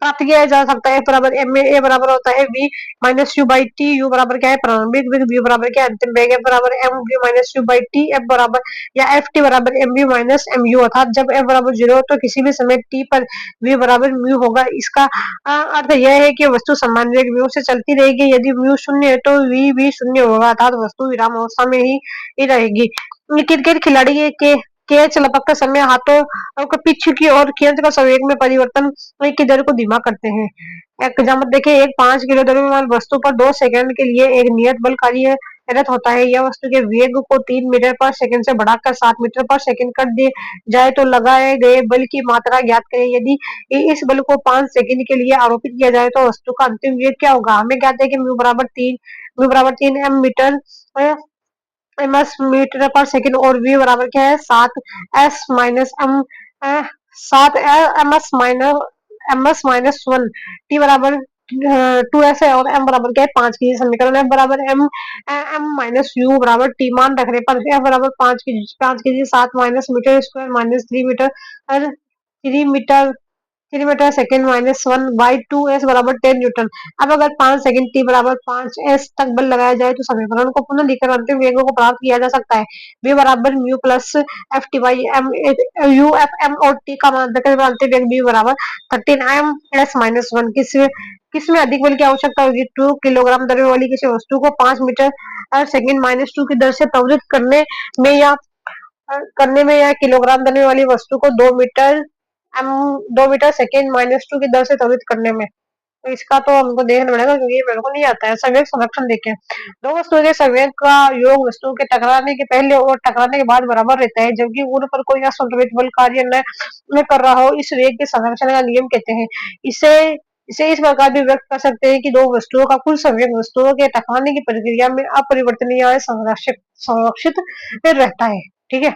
प्राप्त किया जा सकता है। बराबर एम में ए बराबर होता है v minus U by T. You बराबर क्या है प्रारंभिक वेग, v बराबर क्या है अंतिम वेग। F बराबर M V minus U by T. F बराबर या एफ टी बराबर M V minus M U. अर्थात जब F बराबर 0 हो तो किसी भी समय t पर v बराबर म्यू होगा। इसका अर्थ यह है कि वस्तु समान वेग म्यू से चलती रहेगी। यदि म्यू शून्य है तो v भी शून्य होगा अर्थात वस्तु विराम अवस्था में ही रहेगी। क्रिकेट खिलाड़ी के कैच लपकते समय हाथों को पीछे की ओर खींच कर संवेग में परिवर्तन की दर को धीमा करते हैं। एग्जाम्पल देखिए, एक 5 किलो द्रव्यमान वस्तु पर 2 सेकंड के लिए एक नियत बल कार्यरत होता है। यह वस्तु के वेग को 3 मीटर पर सेकंड से बढ़ाकर 7 मीटर पर सेकंड कर दिए जाए तो लगाए गए बल की मात्रा ज्ञात करें। यदि इस बल को 5 सेकंड के लिए आरोपित किया जाए तो वस्तु का अंतिम वेग क्या होगा। हमें ज्ञात है कि म्यू बराबर 3 एम मीटर एस मीटर पर सेकंड और v बराबर क्या है 7 एम एस माइनस 1 टी बराबर 2s है और m बराबर क्या है 5 की। समीकरण f बराबर m माइनस यू बराबर टी मान रखने पर f बराबर 5 की 7 minus metre square minus 3 metre 3 metre second minus 1/2s बराबर 10 न्यूटन। अब अगर 5 सेकेंड t बराबर 5s तक बल लगाया जाए तो समीकरण को पुनः लिखकर अंतिम वेगों को प्राप्त किया जा सकता है। v बराबर mu plus F T by M U F M और t का मान रखकर अंतिम वेग v बराबर 13 m s-1। किसमें अधिक बल की आवश्यकता होगी? 2 किलोग्राम द्रव्य वाली किसी वस्तु को 5 मीटर सेकेंड-2 की दर से त्वरित में या करने में या किलोग्राम द्रव्य वाली वस्तु को 2 मीटर सेकेंड-2 की दर से त्वरित करने में। तो इसका तो हमको देखना पड़ेगा क्योंकि ये मेरे को नहीं आता है। संवेग संरक्षण देखें। दो वस्तुओं के संवेग का योग वस्तुओं के टकराने के पहले और टकराने के बाद बराबर रहता है जबकि उन पर कोई असंतुलित बल कार्य न कर रहा हो। इस वेग के संरक्षण का नियम कहते हैं। इसे इसे इस प्रकार भी व्यक्त कर सकते हैं कि दो वस्तुओं का कुल संवेग वस्तुओं के टकराने की प्रक्रिया में अपरिवर्तनीय या संरक्षित संरक्षित रहता है। ठीक है।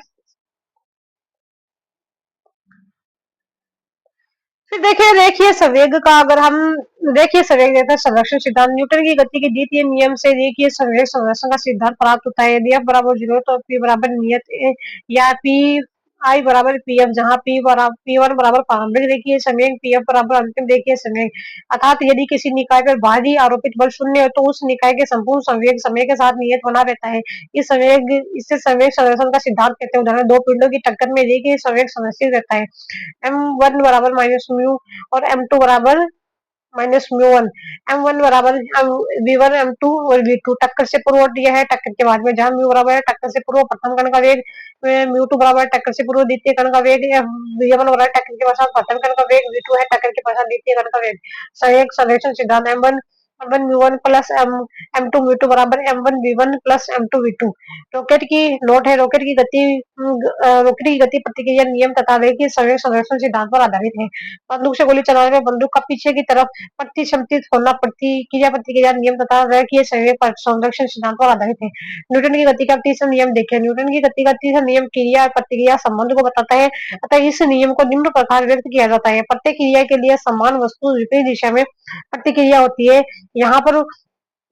फिर देखिए रेखीय संवेग का अगर हम रेखीय संवेग देते हैं संरक्षण सिद्धांत न्यूटन की गति के द्वितीय नियम से रेखीय संवेग संरक्षण का सिद्धांत प्राप्त होता है। यदि F बराबर 0 तो P बराबर नियत या P I बराबर PF जहाँ P1 बराबर प्रारंभिक रेखीय संवेग PF बराबर अंतिम रेखीय संवेग। अर्थात यदि किसी निकाय पर बाहरी आरोपित बल शून्य है तो उस निकाय के संपूर्ण संवेग समय के साथ नियत बना रहता है। इससे संवेग संरक्षण का सिद्धांत कहते हैं। उदाहरण दो पिंडों की टक्कर में रेखीय संवेग संरक्षित रहता है। m1 बराबर माइनस म्यू और m2 बराबर माइनस म्यू वन। m1 बराबर v1 m2 और v2 टक्कर से पूर्व दिया है टक्कर के बाद में जहां म्यू बराबर है टक्कर से पूर्व प्रथम कण का वेग, म्यू टू बराबर टक्कर से पूर्व द्वितीय कण का वेग, v1 बराबर टक्कर के पश्चात प्रथम कण का वेग, v2 है टक्कर के पश्चात द्वितीय कण का वेग। संयोग संरक्षण सिद्धांत m1 v1 plus m2 v2 बराबर m1 v1 plus m2 v2। Rocket की नोट है रॉकेट की गति प्रतिक्रिया नियम तथा रेखीय संवेग संरक्षण सिद्धांत पर आधारित है। बंदूक से गोली चलाने में बंदूक का पीछे की तरफ प्रतिशंतित होना प्रतिक्रिया नियम तथा रेखीय संवेग पर संरक्षण सिद्धांत पर आधारित है। न्यूटन की गति का तीसरा नियम देखें। न्यूटन की गति का तीसरा नियम क्रिया और प्रतिक्रिया संबंध को बताता है अतः इस नियम को निम्न प्रकार व्यक्त किया जाता है। प्रत्येक क्रिया के लिए समान वस्तु विपरीत दिशा में प्रतिक्रिया होती है। यहाँ पर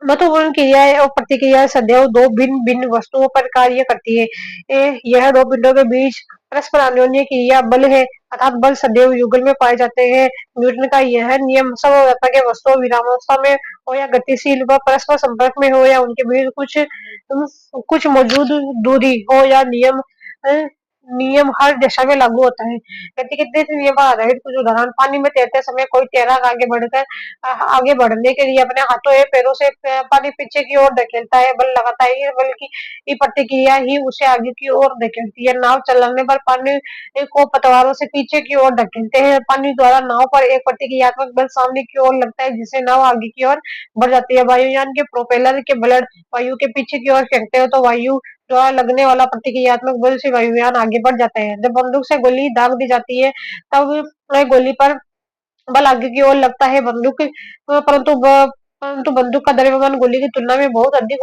महत्वपूर्ण क्रियाएं और प्रतिक्रिया सदैव दो भिन्न भिन्न वस्तुओं पर कार्य करती है। यह दो पिंडों के बीच परस्पर अन्योन्य क्रिया बल है अर्थात बल सदैव युगल में पाए जाते हैं। न्यूटन का यह नियम सब अवस्था के वस्तुओं विरामावस्था में हो या गतिशील व परस्पर संपर्क में हो या उनके बीच कुछ मौजूद दूरी हो या नियम हर दिशा में लागू होता है। गति के तीसरे नियम पर आधारित कुछ उदाहरण। पानी में तैरते समय कोई तैराक आगे बढ़ने के लिए अपने हाथों या पैरों से पानी पीछे की ओर धकेलता है बल लगाता है। ये बल की ये प्रतिक्रिया ही उसे आगे की ओर धकेलती है। नाव चलाने पर पानी को पतवारों से पीछे की ओर धकेलते हैं। पानी द्वारा नाव पर एक प्रतिक्रियात्मक बल सामने की ओर लगता है जिससे नाव आगे की ओर बढ़ जाती है। वायुयान के प्रोपेलर के ब्लेड वायु के पीछे की ओर फेंकते हो तो वायु द्वारा लगने वाला प्रतिक्रियात्मक बल से वायुयान आगे बढ़ जाता है। जब बंदूक से गोली दाग दी जाती है तब गोली पर बल आगे की ओर लगता है परंतु बंदूक का द्रव्यमान गोली की तुलना में बहुत अधिक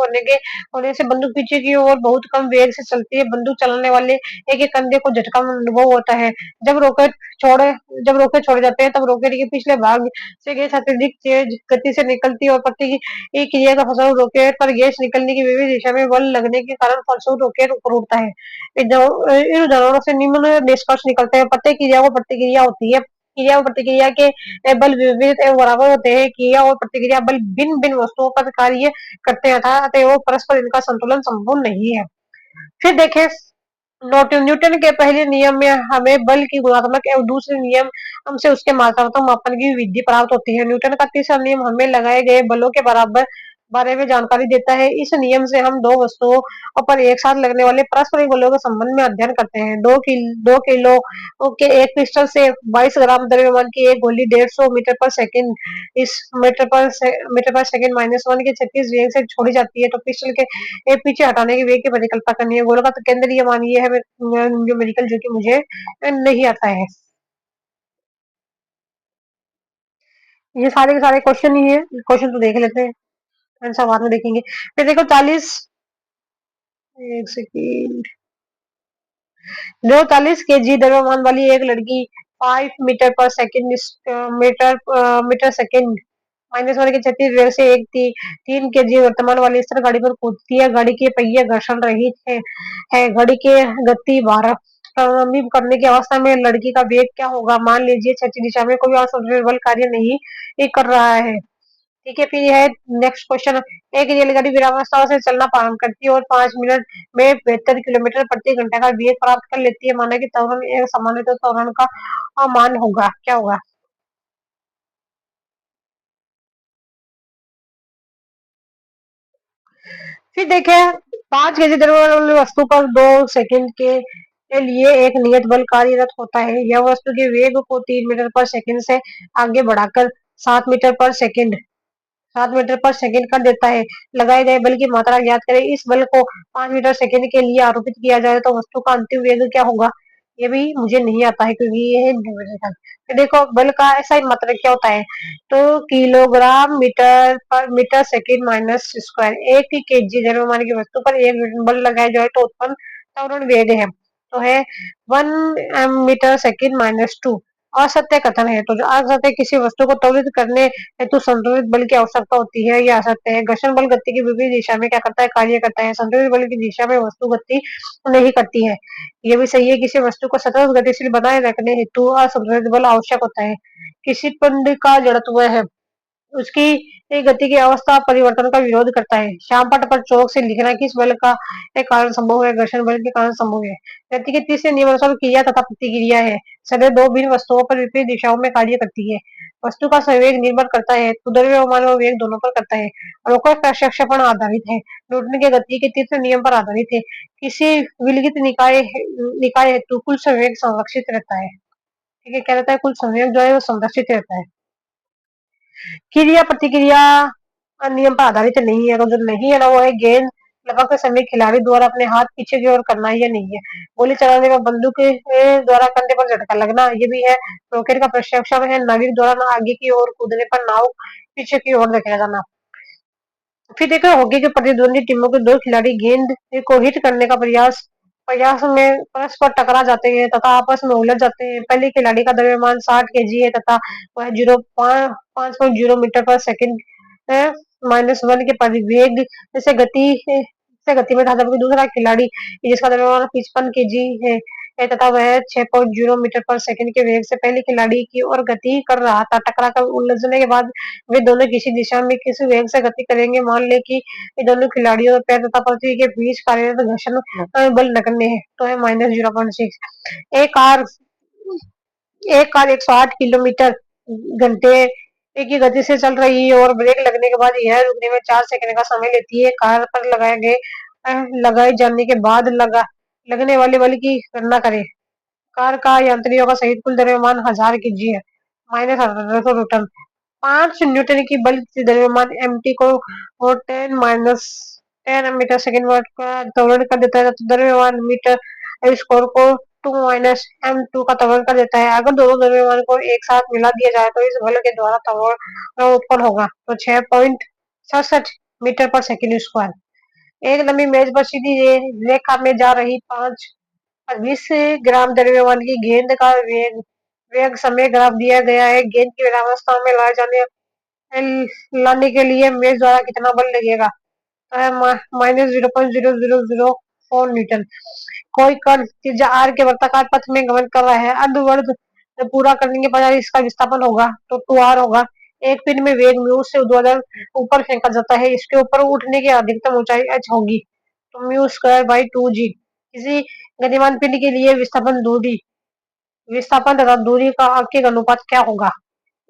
होने से बंदूक पीछे की ओर बहुत कम वेग से चलती है। बंदूक चलाने वाले एक एक कंधे को झटका अनुभव होता है। जब रॉकेट छोड़े जाते हैं तब रॉकेट के पिछले भाग से गैस अत्यधिक तेज गति से निकलती है और एक क्रिया का फलस्वरूप रॉकेट पर गैस निकलने की विविध दिशा में बल लगने के कारण फलस्वरूप रॉकेट ऊपर उठता है। इन उदाहरणों से निम्न निष्कर्ष निकलते हैं। प्रत्येक क्रिया को प्रतिक्रिया होती है। क्रिया और प्रतिक्रिया के बल विविध एवं बराबर होते हैं। क्रिया और प्रतिक्रिया बल भिन्न भिन्न वस्तुओं पर कार्य करते हैं अतः परस्पर इनका संतुलन संभव नहीं है। फिर देखें न्यूटन के पहले नियम में हमें बल की गुणात्मक एवं दूसरे नियम हमसे उसके मात्रात्मक मापन की विधि प्राप्त होती है। न्यूटन का तीसरा नियम हमें लगाए गए बलों के बारे में जानकारी देता है। इस नियम से हम दो वस्तुओं पर एक साथ लगने वाले पारस्परिक बलों के संबंध में अध्ययन करते हैं। 2 किलो के एक पिस्टल से 22 ग्राम द्रव्यमान की एक गोली 150 मीटर पर सेकंड इस मीटर पर सेकंड -1 के 36 वेग से छोड़ी जाती है तो पिस्टल के पीछे हटाने के वेग की परिकल्पना करनी है। गोलक केंद्रीय मान ये है न्यूमेरिकल जो कि मुझे नहीं आता है। ये सारे के सारे क्वेश्चन ही है। क्वेश्चन तो देख लेते हैं आंसर बाद में देखेंगे। फिर देखो 40 एक सेकेंड जो 40 केजी द्रव्यमान वाली एक लड़की 5 मीटर पर सेकंड मीटर सेकंड -1 के 36 वेग से 3 केजी वर्तमान वाली स्थिर गाड़ी पर कूदती है। गाड़ी के पहिए घर्षण रहित है। गाड़ी के गति 12 प्रारंभिक करने की अवस्था में लड़की का वेग क्या होगा? मान लीजिए क्षैतिज दिशा में कोई असंतुलित बल कार्य नहीं ये कर रहा है। ठीक है, फिर यह नेक्स्ट क्वेश्चन। एक रेलगाड़ी विरामावस्था से चलना प्रारंभ करती है और 5 मिनट में 72 किलोमीटर प्रति घंटा का वेग प्राप्त कर लेती है। माना कि त्वरण एक सामान्य तो त्वरण का मान होगा, क्या होगा? फिर देखें, 5 केजी द्रव्यमान वाली वस्तु पर 2 सेकंड के लिए एक नियत बल कार्यरत होता है। यह वस्तु के वेग को 3 मीटर पर सेकंड से आगे बढ़ाकर 7 मीटर पर सेकंड 7 मीटर पर सेकंड कर देता है। लगाए गए बल की मात्रा ज्ञात करें। इस बल को 5 मीटर सेकंड के लिए आरोपित किया जाए तो वस्तु का अंतिम वेग क्या होगा? ये भी मुझे नहीं आता है क्योंकि ये है न्यूमेरिकल। तो देखो, बल का ऐसा ही मतलब क्या होता है, तो kilogram metre second minus square. एक ही केजी द्रव्यमान की वस्तु पर एक न्यूटन बल लगाया जाए तो उत्पन्न त्वरण वेग है, तो है 1 मीटर सेकंड माइनस 2। असत्य कथन है, तो जो असत्य किसी वस्तु को त्वरित करने हेतु संतुलित बल की आवश्यकता होती है, ये असत्य है। घर्षण बल गति की विपरीत दिशा में क्या करता है? कार्य करता है। संतुलित बल की दिशा में वस्तु गति नहीं करती है। ये भी सही है। किसी वस्तु को सतत गतिशील बनाए रखने हेतु असंतुलित बल आवश्यक होता है। किसी पिंड का जड़त्व है, उसकी एक गति की अवस्था परिवर्तन का विरोध करता है। श्याम पट पर चौक से लिखना किस बल का एक कारण संभव है? घर्षण बल के कारण संभव है। गति के तीसरे नियम अनुसार क्रिया तथा प्रतिक्रिया है। सदैव दो भिन्न वस्तुओं पर विपरीत दिशाओं में कार्य करती है। वस्तु का संवेग निर्भर करता है तो द्रव्यमान और वेग दोनों पर करता है। रोकक प्रक्षेपण आधारित है, न्यूटन के गति के तीसरे नियम पर आधारित है। किसी विलगित निकाय हेतु कुल संवेग संरक्षित रहता है। ठीक है, क्या रहता है? कुल संवेग जो है वो संरक्षित रहता है। क्रिया प्रतिक्रिया नियम पर आधारित नहीं है, अगर जो नहीं है ना वो है गेंद लगाते समय खिलाड़ी द्वारा अपने हाथ पीछे की ओर करना, ये नहीं है। गोली चलाने में बंदूक के द्वारा कंधे पर झटका लगना, ये भी है। रॉकेट का प्रक्षेपण है नाविक द्वारा ना आगे की ओर कूदने पर नाव पीछे की ओर धकेला जाना। फिर देखो, हॉकी के प्रतिद्वंदी टीमों के दो खिलाड़ी गेंद को हिट करने का प्रयास प्रयास में परस्पर टकरा जाते हैं तथा आपस में उलझ जाते हैं। पहले खिलाड़ी का द्रव्यमान 60 केजी है तथा वह 5.0 मीटर पर सेकंड -1 के परिवेग से गति में था, जबकि दूसरा खिलाड़ी जिसका द्रव्यमान 55 केजी है तथा वह 6.0 मीटर पर सेकंड के वेग से पहले खिलाड़ी की ओर गति कर रहा था। टकरा कर उलझने के बाद वे दोनों किसी दिशा में किसी वेग से गति करेंगे। मान ले कि ये दोनों खिलाड़ियों के पैर तथा पृथ्वी के बीच कार्यरत घर्षण बल नगण्य है, तो है -0.6। एक कार एक कार 108 किलोमीटर घंटे की गति से चल रही है और ब्रेक लगने के बाद यह रुकने में 4 सेकंड का समय लेती है। कार पर लगाए जाने के बाद लगने वाले बल की गणना करें। कार का यात्रियों का सहित कुल द्रव्यमान 1000 केजी है, -1800 न्यूटन। 5 न्यूटन की बल द्रव्यमान mt को और 10 - 10 मीटर सेकंड का त्वरण कर देता है, तो द्रव्यमान मीटर स्क्वायर को 2 - m2 का त्वरण कर देता है। अगर दोनों द्रव्यमान को एक साथ मिला दिया जाए तो इस बल के द्वारा त्वरण उत्पन्न होगा, तो 6.67 मीटर पर सेकंड स्क्वायर। एक लंबी मेज पर सीधी रेखा में जा रही 20 ग्राम द्रव्यमान की गेंद का वेग वेग समय ग्राफ दिया गया है। गेंद की विरामावस्था में लाने के लिए मेज द्वारा कितना बल लगेगा? तो है -0.0004 न्यूटन। कोई कण त्रिज्या r के वृत्ताकार पथ में गमन कर रहा है, अर्धवर्ग पूरा करने के बाद इसका विस्थापन होगा तो 2r होगा। एक पिंड में वेग म्यू से ऊर्ध्वाधर ऊपर फेंका जाता है, इसके ऊपर उठने की अधिकतम ऊंचाई h होगी, तो म्यू स्क्वायर बाई 2g। किसी गतिमान पिंड के लिए विस्थापन तथा दूरी का आंशिक अनुपात क्या होगा?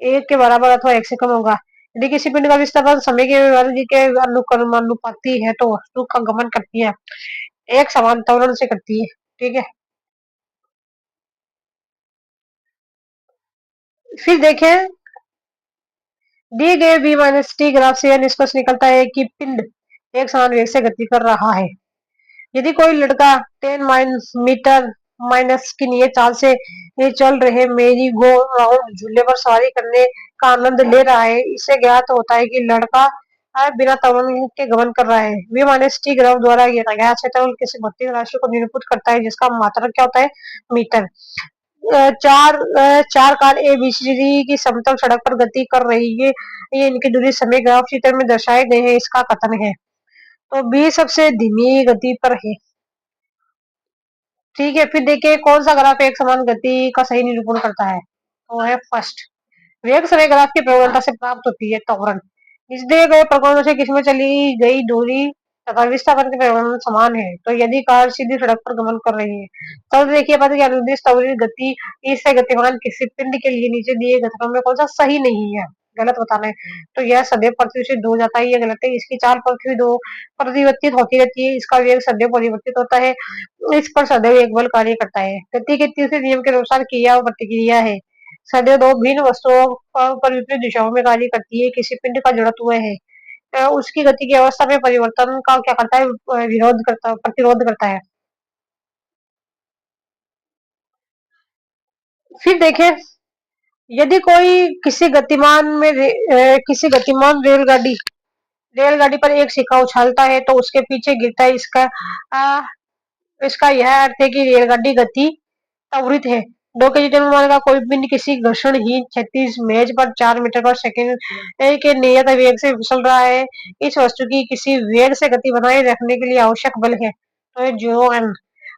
1 के बराबर अथवा 1 से कम होगा। यदि किसी पिंड का विस्थापन समय के वर्ग के अनुक्रमानुपाती है तो वस्तु का गमन करती है एक समान त्वरण से करती है। ठीक है, फिर देखें, दिए गए b - t ग्राफ से यह निष्कर्ष निकलता है कि पिंड एक समान वेग से गति कर रहा है। यदि कोई लड़का 10 मीटर माइनस की नियत चाल से ये चल रहे मेरी गो राउंड झूले पर सवारी करने का आनंद ले रहा है, इससे ज्ञात होता है कि लड़का बिना त्वरण के गमन कर रहा है। v - t ग्राफ द्वारा ज्ञात क्षेत्रफल किसी भौतिक राशि को निरूपित करता है जिसका मात्रक क्या होता है? मीटर। चार car A B C D की समतल सड़क पर गति कर रही है, ये इनकी दूरी समय ग्राफ चित्र में दर्शाए गए हैं, इसका कथन है। तो बी सबसे धीमी गति पर है। ठीक है, फिर देखिए कौन सा ग्राफ एक समान गति का सही निरूपण करता है, तो है फर्स्ट। वेग समय ग्राफ की प्रवणता से प्राप्त होती है त्वरण। इस दिए गए प्रकरणों से किसमें चली गई दूरी तथा विस्थापन के परिमाण समान है, तो यदि कार सीधी सड़क पर गमन कर रही है, तब देखिए पता कि अनुदिश त्वरित गति इससे गतिमान किसी पिंड के लिए नीचे दिए घटकों में कौन सा सही नहीं है, गलत बताना है। तो यह सदैव पृथ्वी से दूर जाता है, ये गलत है। इसकी चाल पृथ्वी दो परिवर्तित होती रहती है, इसका वेग सदैव परिवर्तित होता है, इस पर सदैव एक बल कार्य करता है। गति के तीसरे नियम के अनुसार क्रिया और प्रतिक्रिया है, सदैव दो भिन्न वस्तुओं पर विपरीत दिशाओं में कार्य करती है। किसी पिंड का जड़त्व है, उसकी गति की अवस्था में परिवर्तन का क्या करता है, विरोध करता प्रतिरोध करता है। फिर देखें, यदि कोई किसी गतिमान रेलगाड़ी पर एक सिक्का उछालता है तो उसके पीछे गिरता है, आ, इसका यह अर्थ है कि रेलगाड़ी गति त्वरित है। 2 केजी द्रव्यमान का कोई पिंड किसी घर्षणहीन क्षैतिज मेज पर 4 मीटर पर सेकंड के नियत वेग से फिसल रहा है। इस वस्तु की किसी वेग से गति बनाए रखने के लिए आवश्यक बल है, तो है 0 m।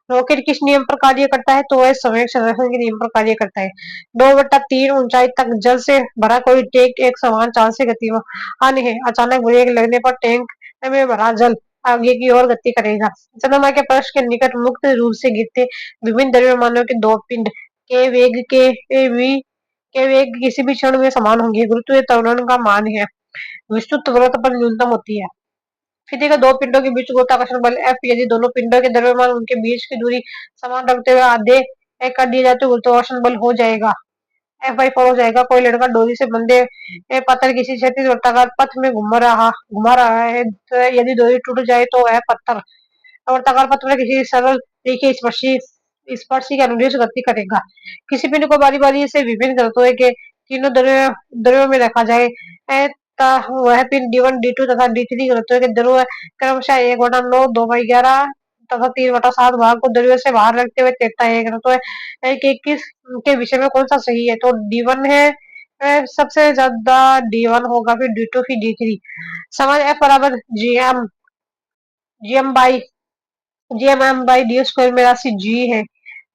रॉकेट किस नियम पर कार्य करता है, तो वह संवेग संरक्षण के नियम पर कार्य करता है। 2/3 ऊंचाई तक जल से भरा कोई टैंक एक समान चाल से गतिमान है। अचानक ब्रेक लगने पर टैंक में भरा जल आगे की ओर गति करेगा। चंद्रमा के पृष्ठ के निकट मुक्त रूप से गिरते विभिन्न द्रव्यमानों के दो पिंड के वेग किसी भी क्षण में समान होंगे। गुरुत्वीय त्वरण का मान है, विस्तृत त्वरण पर न्यूनतम होती है। फिर देखो, दो पिंडों के बीच गुरुत्वाकर्षण बल F, यदि दोनों पिंडों के द्रव्यमान उनके बीच की दूरी समान रखते हुए आधे कर दिए जाए तो गुरुत्वाकर्षण बल हो जाएगा, F/4 हो जाएगा। कोई लड़का डोरी से बंधे पत्थर किसी क्षैतिज वृत्ताकार पथ में घुमा रहा है, तो यदि डोरी टूट जाए तो वह पत्थर वृत्ताकार पथ में किसी सरल रेखीय स्पर्शी के अनुदिश गति करेगा। किसी पिंड को बारी बारी से विभिन्न घनत्वों के तीनों द्रव्यों में रखा जाए, वह पिंड D1 D2 तथा D3 घनत्व के द्रव्य क्रमशः 1/9, 2/11 तथा 3/7 भाग को द्रव्य से बाहर रखते हुए तैरता है। घनत्व के किस के विषय में कौन सा सही है, तो D1 है, सबसे ज्यादा D1 होगा, फिर D2, फिर D3। समान F बराबर GM by GMM by D square में राशि जी है।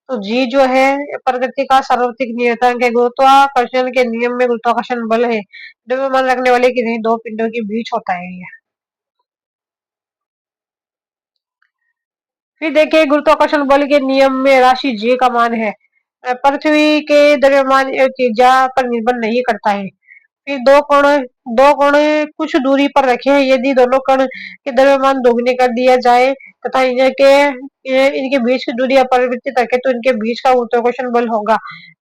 तो जी जो है प्रकृति का सार्वत्रिक नियतांक है। गुरुत्वाकर्षण के नियम में गुरुत्वाकर्षण बल है, द्रव्यमान रखने वाले किसी दो पिंडों के बीच होता है ये। फिर देखिए, गुरुत्वाकर्षण बल के नियम में राशि जे का मान है, पृथ्वी के द्रव्यमान त्रिज्या पर निर्भर नहीं करता है। फिर दो कण कुछ दूरी पर रखे हैं, यदि दोनों कण के द्रव्यमान दोगुने कर दिया जाए तथा इनके बीच की दूरी अपरिवर्तित रखे तो इनके बीच का गुरुत्वाकर्षण बल होगा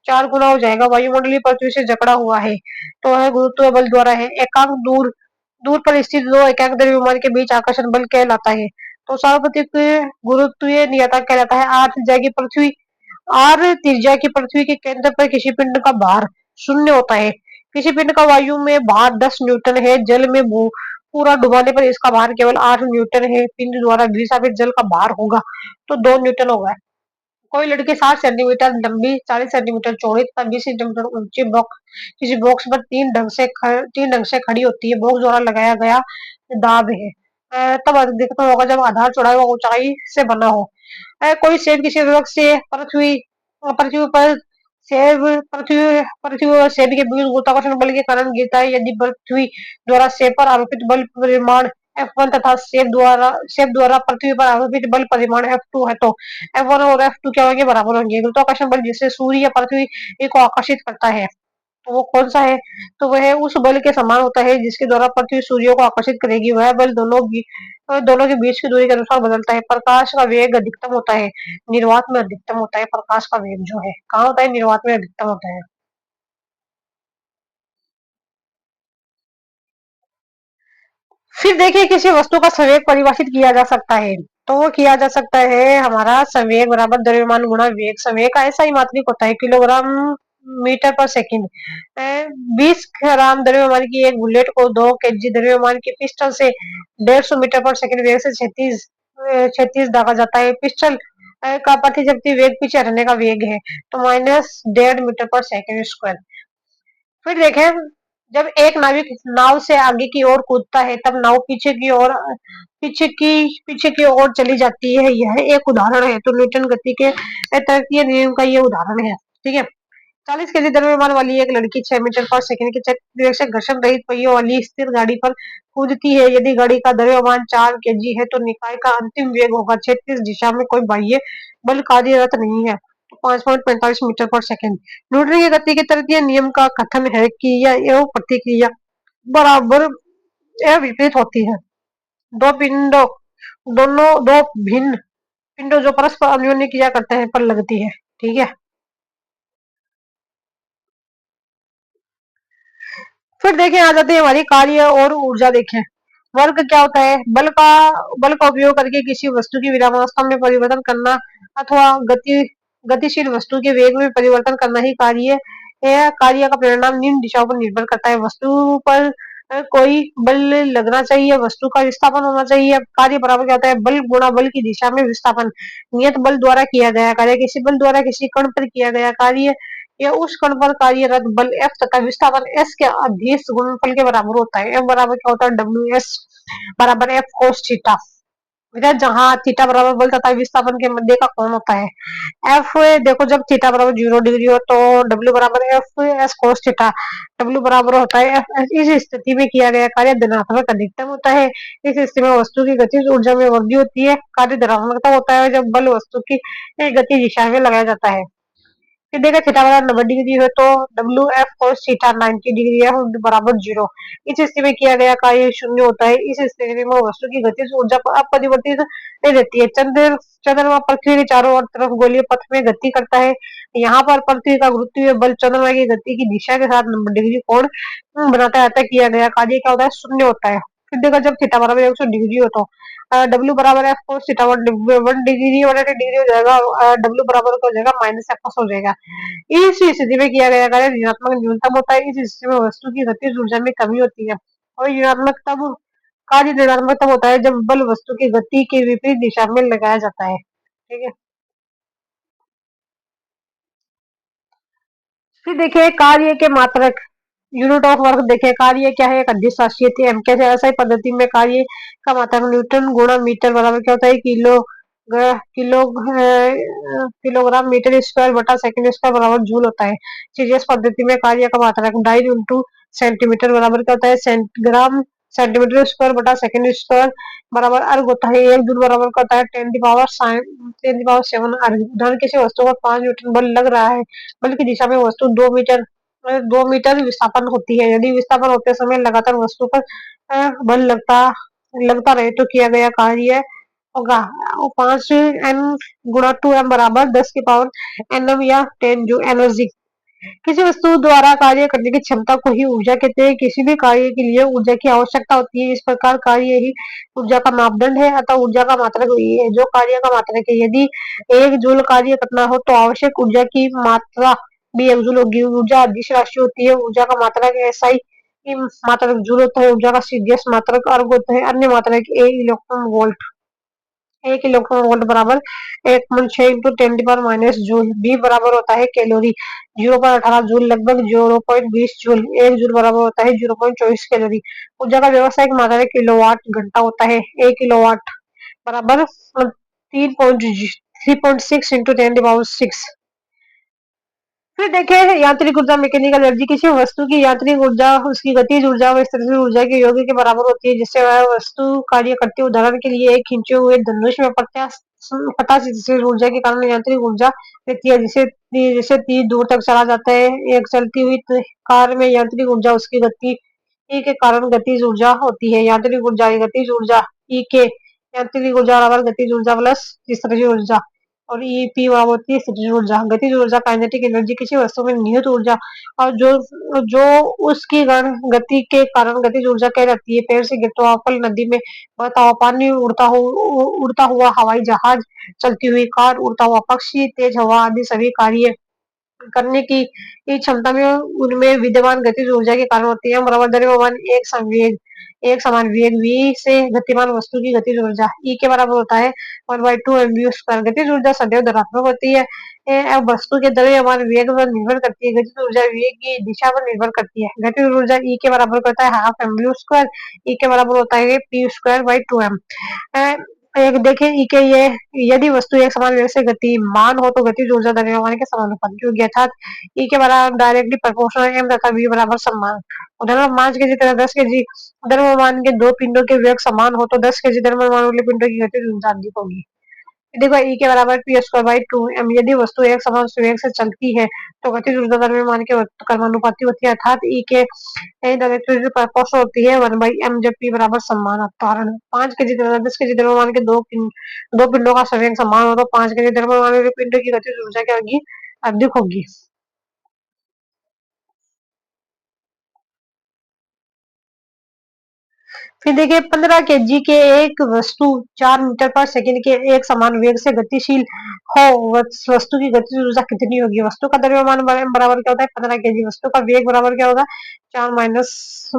4 गुना हो जाएगा। वायुमंडलीय पृथ्वी से जकड़ा हुआ है, तो वह गुरुत्व बल द्वारा है। एकांक दूर दूर पर स्थित दो एकांक द्रव्यमान के बीच आकर्षण बल कहलाता है, तो सार्वत्रिक गुरुत्वीय नियतांक कहलाता है। आर त्रिज्या की पृथ्वी के केंद्र पर किसी पिंड का भार 0 होता है। किसी पिंड का वायु में भार 10 न्यूटन है, जल में पूरा डुबाने पर इसका भार केवल 8 न्यूटन है। पिंड द्वारा विस्थापित जल का भार होगा तो 2 न्यूटन होगा। कोई लड़की 60 सेंटीमीटर लंबी, 40 सेंटीमीटर चौड़ी तथा 20 सेंटीमीटर ऊंची किसी बॉक्स पर तीन ढंग से खड़ी होती है। बॉक्स द्वारा लगाया गया दाब है, तब अधिकतम होगा जब आधार चौड़ाई व ऊंचाई से बना हो। कोई सेब किसी वृक्ष से पृथ्वी पर सेब पृथ्वी पृथ्वी और सेब के बीच गुरुत्वाकर्षण बल के कारण गिरता है, यदि पृथ्वी द्वारा सेब पर आरोपित बल परिमाण F1 तथा सेब द्वारा पृथ्वी पर आरोपित बल परिमाण F2 है, तो F1 और F2 क्या होंगे, बराबर होंगे। गुरुत्वाकर्षण बल जिससे सूर्य या पृथ्वी को आकर्षित करता है, तो वो कौन सा है, तो वह उस बल के समान होता है जिसके द्वारा पृथ्वी सूर्य को आकर्षित करेगी। वह बल दोनों के बीच की दूरी के अनुसार बदलता है। प्रकाश का वेग अधिकतम होता है, निर्वात में अधिकतम होता है। प्रकाश का वेग जो है कहाँ होता है, निर्वात में अधिकतम होता है। फिर देखिए, किसी वस्तु का संवेग परिभाषित किया जा सकता है, तो वो किया जा सकता है हमारा संवेग बराबर द्रव्यमान गुणा वेग। संवेग का ऐसा ही मात्रक होता है किलोग्राम मीटर पर सेकंड। 20 ग्राम द्रव्यमान की एक बुलेट को 2 केजी द्रव्यमान की पिस्टल से 150 मीटर पर सेकंड वेग से क्षैतिज दागा जाता है। पिस्टल का प्रतिशक्ति वेग पीछे हटने का वेग है, तो -1.5 मीटर पर सेकंड स्क्वायर। फिर देखें, जब एक नाविक नाव से आगे की ओर कूदता है तब नाव पीछे की ओर चली जाती है। यह एक उदाहरण है। तो न्यूटन गति के तृतीय नियम का ये उदाहरण है। ठीक है। 40 केजी द्रव्यमान वाली एक लड़की 6 मीटर पर सेकंड की गति से घर्षण रहित पहियों वाली स्थिर गाड़ी पर कूदती है। यदि गाड़ी का द्रव्यमान 4 केजी है तो निकाय का अंतिम वेग होगा क्षैतिज दिशा में कोई बाह्य बल कार्यरत नहीं है। 5.45 मीटर पर सेकंड। न्यूटन की गति के तृतीय नियम का कथन है कि यह एवं प्रतिक्रिया बराबर या विपरीत होती है। दो पिंडों दोनों दो भिन्न पिंडों जो परस्पर अन्योन्य क्रिया करते हैं पर लगती है। ठीक है। फिर देखें आ जाते हैं हमारी कार्य और ऊर्जा देखें। वर्क क्या होता है? बल का उपयोग करके किसी वस्तु की विरामावस्था में परिवर्तन करना अथवा गतिशील वस्तु के वेग में परिवर्तन करना ही कार्य है। कार्य का परिणाम निम्न दिशाओं पर निर्भर करता है। वस्तु पर कोई बल लगना चाहिए, वस्तु का विस्थापन होना चाहिए। कार्य बराबर क्या होता है? बल गुणा बल की दिशा में विस्थापन। नियत बल द्वारा किया गया कार्य किसी बल द्वारा किसी कण पर किया गया कार्य या उस कण पर कार्यरत बल F तथा विस्थापन S के अधीश गुणनफल के बराबर होता है। F बराबर क्या होता है? WS बराबर F cos थीटा। जहाँ थीटा बराबर बल तथा विस्थापन के मध्य का कोण होता है। एफ देखो जब थीटा बराबर 0 डिग्री हो तो डब्ल्यू बराबर F S cos theta. W बराबर होता है एफ। इस स्थिति में किया गया कार्य धनात्मक अधिकतम होता है। इस स्थिति में वस्तु की गतिज ऊर्जा में वृद्धि होती है। कार्य धनात्मक होता है जब बल वस्तु की गति दिशा में लगाया जाता है। फिर देखा थीटा बराबर 90 डिग्री है तो W F cos theta 90 degree है बराबर 0। इस स्थिति में किया गया कार्य शून्य होता है। इस स्थिति में वस्तु की गतिज ऊर्जा अपरिवर्तित रहती है। चंद्रमा पृथ्वी के चारों ओर तरफ गोलीय पथ में गति करता है। यहाँ पर पृथ्वी का गुरुत्वीय बल चंद्रमा की गति की दिशा के साथ 90 डिग्री कोण बनाता है। अतः किया गया कार्य क्या होता है? शून्य होता है। फिर देखा जब थीटा बराबर 100 डिग्री हो तो डब्ल्यू बराबर F cos theta 1 degree 180 degree हो जाएगा। डब्ल्यू बराबर हो जाएगा माइनस एफ कोस हो जाएगा। इस स्थिति में किया गया कार्य ऋणात्मक न्यूनतम होता है। इस स्थिति में वस्तु की गतिज ऊर्जा में कमी होती है और ऋणात्मक तब कार्य ऋणात्मक तब होता है जब बल वस्तु की गति के विपरीत दिशा में लगाया जाता है। ठीक है। फिर देखिए कार्य के मात्रक यूनिट ऑफ वर्क देखें। कार्य क्या है? एक अदिश राशि थी एम कैसे ऐसा ही पद्धति में कार्य का मात्रक न्यूटन गुणा मीटर बराबर क्या होता है? किलो किलोग्राम मीटर स्क्वायर बटा सेकंड स्क्वायर बराबर जूल होता है। सीजीएस पद्धति में कार्य का मात्रक डाइन इंटू सेंटीमीटर बराबर क्या होता है? ग्राम सेंटीमीटर स्क्वायर बटा सेकंड स्क्वायर बराबर अर्ग होता है। एक जूल बराबर का होता है 10 की पावर 7 अर्ग। किसी वस्तु पर 5 न्यूटन बल लग रहा है। बल की दिशा में वस्तु 2 मीटर विस्थापन होती है। यदि विस्थापन होते समय लगातार वस्तु पर बल लगता रहे तो किया गया कार्य होगा 5 n गुणा 2m बराबर 10 की पावर nm या 10 जूल एनर्जी। किसी वस्तु द्वारा कार्य करने की क्षमता को ही ऊर्जा कहते हैं। किसी भी कार्य के लिए ऊर्जा की आवश्यकता होती है। इस प्रकार कार्य ही ऊर्जा का मापदंड है। अतः ऊर्जा का मात्रक वही है जो कार्य का मात्रक है। यदि 1 जूल कार्य करना हो तो आवश्यक ऊर्जा की मात्रा भी 1 जूल होगी। ऊर्जा अदिश राशि होती है। ऊर्जा का मात्रक एसआई मात्रक जूल होता है। ऊर्जा का सीडीएस मात्रक अर्ग होता है। अन्य मात्रक ए इलेक्ट्रॉन वोल्ट। 1 इलेक्ट्रॉन वोल्ट बराबर 1.6 इंटू 10 की पावर माइनस जूल। बी बराबर होता है कैलोरी 0.18 जूल लगभग 0.20 जूल। 1 जूल बराबर होता है 0.24 कैलोरी। ऊर्जा का व्यवसायिक मात्रक किलोवाट घंटा होता है। 1 किलोवाट बराबर 3.6 इंटू 10 की पावर 6। फिर देखें यांत्रिक ऊर्जा मैकेनिकल एनर्जी। किसी वस्तु की यांत्रिक ऊर्जा उसकी गतिज ऊर्जा व स्थितिज ऊर्जा के योग के बराबर होती है जिससे वह वस्तु कार्य करती है। उदाहरण के लिए एक खींचे हुए धनुष में पता स्थितिज ऊर्जा के कारण यांत्रिक ऊर्जा रहती है जिसे तीर दूर तक चला जाता है। एक चलती हुई कार में यांत्रिक ऊर्जा उसकी गति ई के कारण गतिज ऊर्जा होती है। यांत्रिक ऊर्जा गतिज ऊर्जा ई के यांत्रिक ऊर्जा बराबर गतिज ऊर्जा प्लस स्थितिज ऊर्जा और ई पी बराबर होती है स्थितिज ऊर्जा। गतिज ऊर्जा काइनेटिक एनर्जी किसी वस्तु में निहित ऊर्जा और जो जो उसकी गति के कारण गतिज ऊर्जा कह जाती है। पेड़ से गिरता हुआ फल, नदी में बहता हुआ पानी, उड़ता हुआ हवाई जहाज, चलती हुई कार, उड़ता हुआ पक्षी, तेज हवा आदि सभी कार्य करने की क्षमता में उनमें विद्यमान गतिज ऊर्जा के कारण होती है। बराबर द्रव्यमान एक समान वेग v से गतिमान वस्तु की गतिज ऊर्जा E के बराबर होता है 1/2 mv²। गतिज ऊर्जा सदैव धनात्मक होती है। अब वस्तु के द्रव्यमान वेग पर निर्भर करती है। गतिज ऊर्जा वेग की दिशा पर निर्भर करती है। गतिज ऊर्जा E के बराबर होता है 12 mv²। E के बराबर होता है p²/2m। एक देखें ई के ये यदि वस्तु एक समान वेग से गतिमान हो तो गतिज ऊर्जा द्रव्यमान के समानुपाती होगी, अर्थात ई के बराबर डायरेक्टली प्रोपोर्शनल एम तथा वी बराबर समान। उदाहरण 5 केजी तथा 10 केजी द्रव्यमान के दो पिंडों के वेग समान हो तो 10 केजी द्रव्यमान वाले पिंडों की गतिज ऊर्जा अधिक होगी। देखो ई के बराबर p²/2m। यदि वस्तु एक समान वेग से चलती है तो गतिज ऊर्जा द्रव्यमान के कर्मानुपाती होती है, अर्थात ई के डायरेक्टली प्रोपोर्शनल होती है 1/m जब p बराबर समान। उदाहरण 5 केजी तथा 10 केजी द्रव्यमान के दो पिंडों का संवेग समान हो तो 5 केजी द्रव्यमान वाले पिंडों की गतिज ऊर्जा क्या होगी? अधिक होगी। फिर देखिए 15 केजी के एक वस्तु 4 मीटर पर सेकंड के एक समान वेग से गतिशील हो, वस्तु की गतिज ऊर्जा कितनी होगी? वस्तु का द्रव्यमान बराबर क्या होता है? 15 केजी। वस्तु का वेग बराबर क्या होगा? 4 माइनस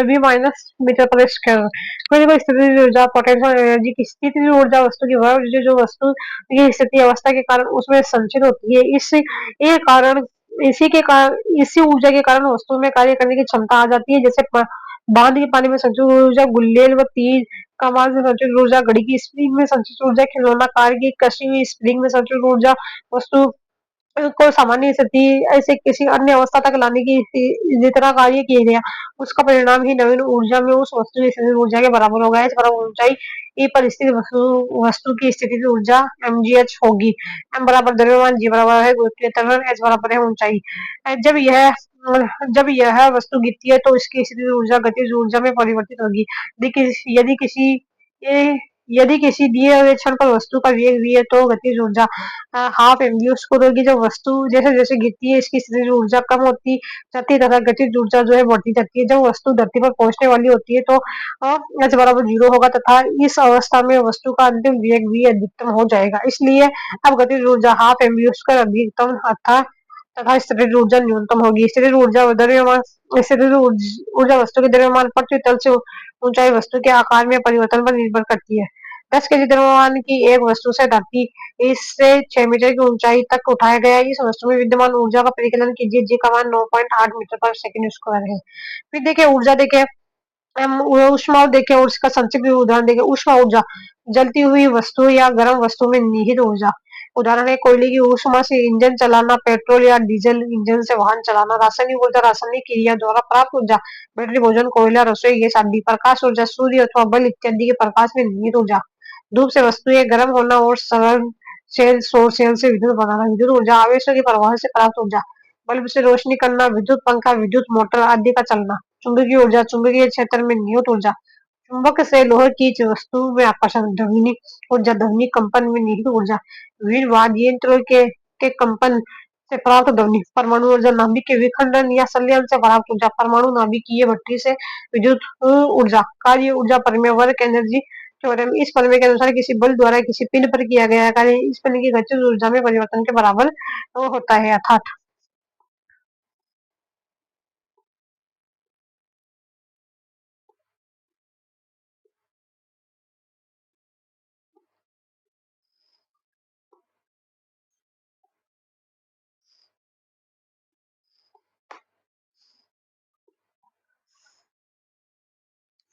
v माइनस मीटर पर स्क्वायर। कोई भी स्थितिज ऊर्जा पोटेंशियल एनर्जी की स्थितिज ऊर्जा वस्तु की वह ऊर्जा जो वस्तु की स्थिति अवस्था के कारण उसमें संचित होती है। इसी ऊर्जा के कारण वस्तु में कार्य करने की क्षमता आ जाती है, जैसे बांध के पानी में संचित ऊर्जा, गुल्लेल व तीर कमान में संचित ऊर्जा, घड़ी की स्प्रिंग में संचित ऊर्जा, खिलौना कार की कसी हुई स्प्रिंग में संचित ऊर्जा, वस्तु को सामान्य स्थिति ऐसे किसी अन्य अवस्था तक लाने की जितना कार्य किया गया उसका परिणाम ही नवीन ऊर्जा में उस वस्तु की स्थितिज ऊर्जा के बराबर होगा। इस बराबर ऊंचाई ई पर स्थित वस्तु की स्थितिज ऊर्जा mgh होगी। m बराबर द्रव्यमान, g बराबर है गुरुत्वीय त्वरण, h बराबर है ऊंचाई। जब यह वस्तु गिरती है तो इसकी स्थितिज ऊर्जा गतिज ऊर्जा में परिवर्तित होगी। यदि किसी ए, यदि किसी दिए हुए क्षण पर वस्तु का वेग v है तो गतिज ऊर्जा 12 mv² होगी। जब वस्तु जैसे जैसे गिरती है इसकी स्थितिज ऊर्जा कम होती जाती है तथा गतिज ऊर्जा जो है बढ़ती जाती है। जब वस्तु धरती पर पहुंचने वाली होती है तो h बराबर 0 होगा तथा इस अवस्था में वस्तु का अंतिम वेग v अधिकतम हो जाएगा। इसलिए अब गतिज ऊर्जा 12 mv² अधिकतम अर्थात तथा स्थितिज ऊर्जा न्यूनतम होगी। स्थितिज ऊर्जा द्रव्यमान स्थितिज ऊर्जा वस्तु के द्रव्यमान पृथ्वी तल से ऊंचाई वस्तु के आकार में परिवर्तन पर निर्भर करती है। 10 केजी द्रव्यमान की एक वस्तु से धरती इससे 6 मीटर की ऊंचाई तक उठाया गया इस वस्तु में विद्यमान ऊर्जा का परिकलन कीजिए। जी का मान 9.8 मीटर पर सेकंड स्क्वायर है। फिर देखिए ऊर्जा देखिए ऊष्मा देखें और उसका संक्षिप्त उदाहरण देखें। ऊष्मा ऊर्जा जलती हुई वस्तु या गर्म वस्तु में निहित ऊर्जा। उदाहरण है कोयले की ऊष्मा से इंजन चलाना, पेट्रोल या डीजल इंजन से वाहन चलाना। रासायनिक ऊर्जा रासायनिक क्रिया द्वारा प्राप्त ऊर्जा, बैटरी, भोजन, कोयला, रसोई गैस आदि। प्रकाश ऊर्जा सूर्य अथवा बल्ब इत्यादि के प्रकाश में निहित ऊर्जा। धूप से वस्तुएं गर्म होना और सरल सौर सेल से विद्युत बनाना। विद्युत ऊर्जा आवेशों के प्रवाह से प्राप्त ऊर्जा, बल्ब से रोशनी करना, विद्युत पंखा, विद्युत मोटर आदि का चलना। चुंबकीय ऊर्जा चुंबकीय क्षेत्र में निहित ऊर्जा, चुंबक से लोहे की वस्तु में आकर्षण। ध्वनि ऊर्जा ध्वनि कंपन में निहित ऊर्जा, विभिन्न वाद्य यंत्रों के कंपन से प्राप्त ध्वनि। परमाणु ऊर्जा नाभिक के विखंडन या संलयन से प्राप्त ऊर्जा, परमाणु नाभिकीय भट्ठी से विद्युत ऊर्जा। कार्य ऊर्जा परिमेय वर्क एनर्जी थ्योरम। इस प्रमेय के अनुसार किसी बल द्वारा किसी पिंड पर किया गया कार्य इस पिंड की गतिज ऊर्जा में परिवर्तन के बराबर होता है, अर्थात।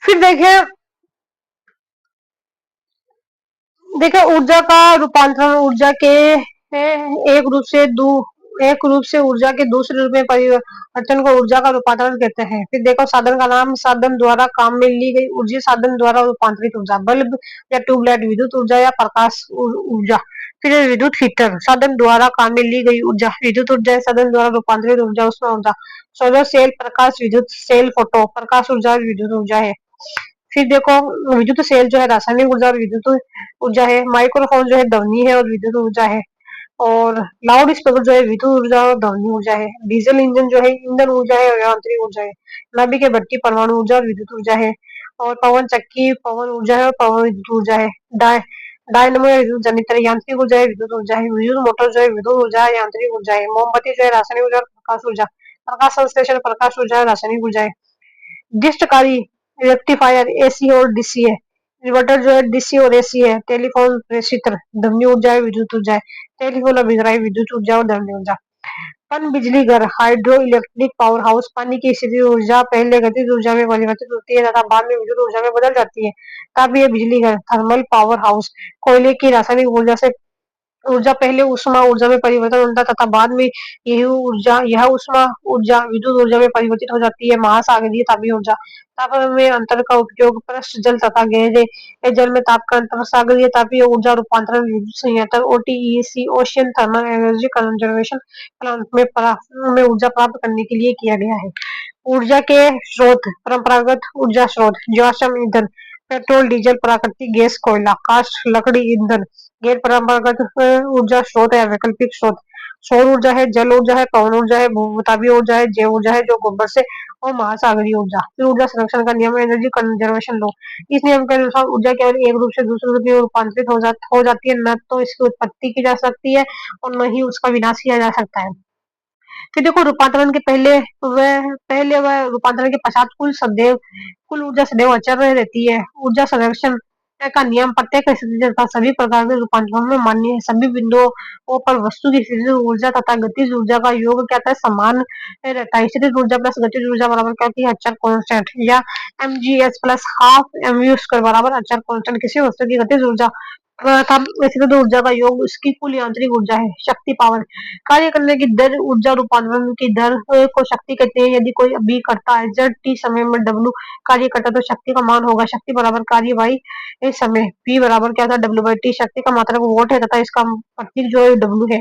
फिर देखिए ऊर्जा का रूपांतरण ऊर्जा के एक रूप से एक रूप से ऊर्जा के दूसरे रूप में परिवर्तन को ऊर्जा का रूपांतरण कहते हैं। फिर देखो साधन का नाम, साधन द्वारा काम में ली गई ऊर्जा, साधन द्वारा रूपांतरित ऊर्जा, बल्ब या ट्यूबलाइट, विद्युत ऊर्जा या प्रकाश ऊर्जा। फिर विद्युत हीटर, साधन द्वारा काम में ली गई ऊर्जा, विद्युत ऊर्जा, साधन द्वारा रूपांतरित ऊर्जा, उष्मा ऊर्जा। सोलर सेल, प्रकाश विद्युत सेल, फोटो प्रकाश ऊर्जा, विद्युत ऊर्जा है। फिर देखो विद्युत सेल जो है रासायनिक ऊर्जा और विद्युत ऊर्जा है। माइक्रोफोन जो है ध्वनि है और विद्युत ऊर्जा है। और लाउड स्पीकर जो है विद्युत ऊर्जा और ध्वनि ऊर्जा है। डीजल इंजन जो है ईंधन ऊर्जा है और यांत्रिक ऊर्जा है। नाभिक के भट्टी परमाणु ऊर्जा और विद्युत ऊर्जा है। और पवन चक्की पवन ऊर्जा है और पवन विद्युत ऊर्जा है। डायनमो है विद्युत जनित्र, यांत्रिक ऊर्जा है विद्युत ऊर्जा है, विद्युत मोटर जो है विद्युत ऊर्जा है, यांत्रिक ऊर्जा है, मोमबत्ती जो है रासायनिक ऊर्जा और प्रकाश ऊर्जा, प्रकाश संश्लेषण प्रकाश ऊर्जा है, रासायनिक ऊर्जा है, डिस्टकारी रेक्टिफायर एसी और डीसी है, इन्वर्टर जो है डीसी और एसी है, टेलीफोन प्रेषित्र ध्वनि ऊर्जा है विद्युत ऊर्जा है, टेलीफोन अभिग्राही विद्युत ऊर्जा और ध्वनि ऊर्जा। पन बिजली घर हाइड्रो इलेक्ट्रिक पावर हाउस पानी की स्थिति ऊर्जा पहले गतिज ऊर्जा में परिवर्तित होती है तथा बाद में विद्युत ऊर्जा में बदल जाती है, तब ये बिजली घर थर्मल पावर हाउस कोयले की रासायनिक ऊर्जा से ऊर्जा पहले ऊष्मा ऊर्जा में परिवर्तन होता है तथा बाद में यह ऊष्मा ऊर्जा विद्युत ऊर्जा में परिवर्तित हो जाती है। महासागरीय तापीय ऊर्जा ताप में अंतर का उपयोग पृष्ठ जल तथा गहरे जल में ताप का अंतर सागरीय तापीय ऊर्जा रूपांतरण विद्युत संयंत्र ओटीईसी ocean thermal energy conservation plant में ऊर्जा प्राप्त करने के लिए किया गया है। ऊर्जा के स्रोत परंपरागत ऊर्जा स्रोत जीवाश्म ईंधन पेट्रोल डीजल प्राकृतिक गैस कोयला काष्ठ लकड़ी ईंधन गैर परंपरागत ऊर्जा स्रोत है वैकल्पिक स्रोत सौर ऊर्जा है जल ऊर्जा है पवन ऊर्जा है भूतापीय ऊर्जा है जैव ऊर्जा है जो गोबर से और महासागरीय ऊर्जा फिर ऊर्जा संरक्षण का नियम एनर्जी कंजर्वेशन लो इस नियम के अनुसार ऊर्जा केवल एक रूप से दूसरे रूप में रूपांतरित हो जाती है न तो इसकी उत्पत्ति की जा सकती है और न ही उसका विनाश किया जा सकता है। फिर देखो रूपांतरण के पहले वह रूपांतरण के पश्चात कुल ऊर्जा सदैव अचर रहती है। ऊर्जा संरक्षण का नियम प्रत्येक स्थिति तथा सभी प्रकार के रूपांतरण में मान्य है। सभी बिंदुओं पर वस्तु की स्थितिज ऊर्जा तथा गतिज ऊर्जा का योग क्या था समान रहता है। स्थितिज ऊर्जा प्लस गतिज ऊर्जा बराबर क्या होती है अचर कांस्टेंट या mgs plus half mu square बराबर अचर कांस्टेंट किसी वस्तु की गतिज ऊर्जा तथा स्थितिज ऊर्जा का योग उसकी कुल यांत्रिक ऊर्जा है। शक्ति पावर कार्य करने की दर ऊर्जा रूपांतरण की दर को शक्ति कहते हैं। यदि कोई बी करता है z t समय में w कार्य करता तो शक्ति का मान होगा शक्ति बराबर कार्य बाई इस समय p बराबर क्या था w बाई टी शक्ति का मात्रक वोट है तथा इसका प्रतीक जो है w है।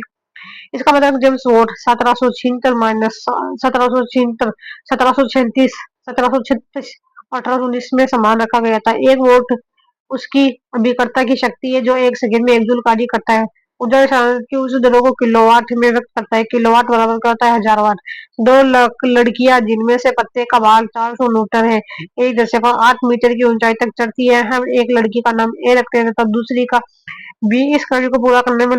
इसका मतलब जेम्स वोट 1776 माइनस 1776 1736 1736 1819 में समान रखा गया था। एक वोट उसकी अभिकर्ता की शक्ति है जो एक सेकंड में एक जूल कार्य करता है। ऊर्जा की उस दरों को किलोवाट में व्यक्त करता है। किलोवाट बराबर क्या होता है 1000 वाट। 2 लड़कियां जिनमें से प्रत्येक का भार 400 न्यूटन है 1.8 मीटर की ऊंचाई तक चढ़ती है। हम एक लड़की का नाम ए रखते हैं तथा दूसरी का बी। इस कार्य को पूरा करने में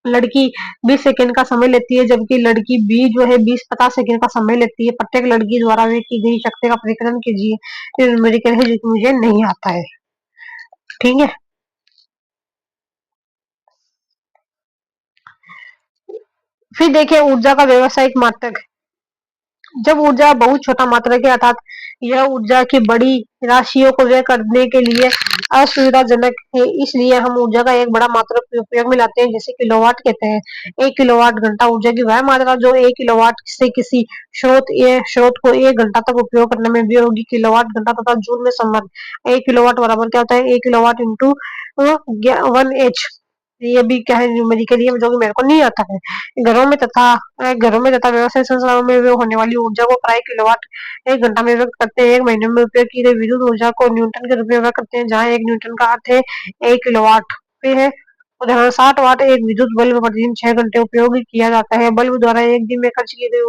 लड़की 20 सेकंड का समय लेती है जबकि लड़की बी जो है 20-50 सेकंड का समय लेती है। प्रत्येक लड़की द्वारा वे की गई शक्ति का परिकलन कीजिए। ये न्यूमेरिकल है जो कि मुझे नहीं आता है। ठीक है। फिर देखिए ऊर्जा का व्यावसायिक मात्रक जब ऊर्जा बहुत छोटा मात्रक है अर्थात यह ऊर्जा की बड़ी राशियों को व्यय करने के लिए असुविधाजनक है इसलिए हम ऊर्जा का एक बड़ा मात्रक उपयोग में लाते हैं जिसे किलोवाट कहते हैं। 1 किलोवाट घंटा ऊर्जा की वह मात्रा जो 1 किलोवाट से किसी स्रोत को 1 घंटा तक उपयोग करने में व्यय होगी। किलोवाट घंटा तथा जूल में संबंध 1 किलोवाट बराबर क्या होता है 1 किलोवाट इंटू 1 H। ये भी क्या है न्यूमेरिकल है जो कि मेरे को नहीं आता है। घरों में तथा व्यवसाय संस्थानों में व्यय होने वाली ऊर्जा को प्राय किलोवाट 1 घंटा में व्यक्त करते हैं। 1 महीने में उपयोग की गई विद्युत ऊर्जा को न्यूटन के रूप में व्यक्त करते हैं जहाँ 1 न्यूटन का अर्थ है 1 किलोवाट पे है। उदाहरण 60 वाट एक विद्युत बल्ब प्रतिदिन 6 घंटे उपयोग किया जाता है। बल्ब द्वारा एक दिन में खर्च की गई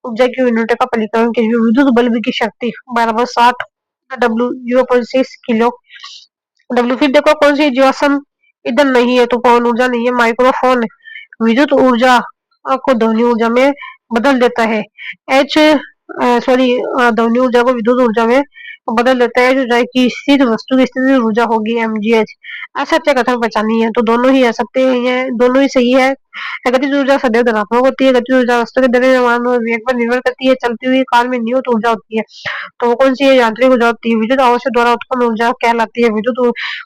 ऊर्जा की यूनिट का परिकलन कीजिए। विद्युत बल्ब की शक्ति बराबर 60 W 0.6 किलो W। फिर देखो कौन सी जीवाश्म ईंधन नहीं है तो पवन ऊर्जा नहीं है माइक्रोफोन विद्युत ऊर्जा को ध्वनि ऊर्जा में बदल देता है। एच सॉरी ध्वनि ऊर्जा को विद्युत ऊर्जा में बदल देता है जो कि स्थिर वस्तु की स्थिति ऊर्जा होगी mgh। असत्य कथन पहचानी है तो दोनों ही असत्य है दोनों ही सही है। गतिज ऊर्जा सदैव धनात्मक होती है। गतिज ऊर्जा वस्तु के द्रव्यमान और वेग पर निर्भर करती है। चलती हुई कार में नियुक्त ऊर्जा होती है तो वो कौन सी है यांत्रिक ऊर्जा होती है। विद्युत आवेश द्वारा उत्पन्न ऊर्जा कहलाती है विद्युत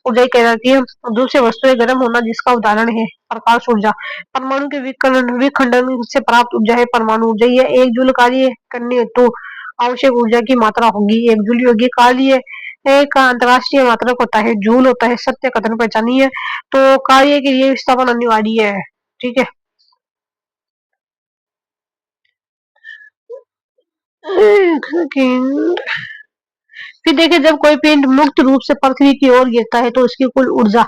ऊर्जा कहलाती है। दूसरी वस्तु है गर्म होना जिसका उदाहरण है प्रकाश ऊर्जा। परमाणु के विखंडन से प्राप्त ऊर्जा है परमाणु ऊर्जा। यह 1 जूल कार्य करने तो आवश्यक ऊर्जा की मात्रा होगी 1 जूल होगी। कार्य का अंतरराष्ट्रीय मात्रक होता है जूल होता है। सत्य कथन पहचानी है तो कार्य के लिए विस्थापन अनिवार्य है। ठीक है। फिर देखिए जब कोई पिंड मुक्त रूप से पृथ्वी की ओर गिरता है तो उसकी कुल ऊर्जा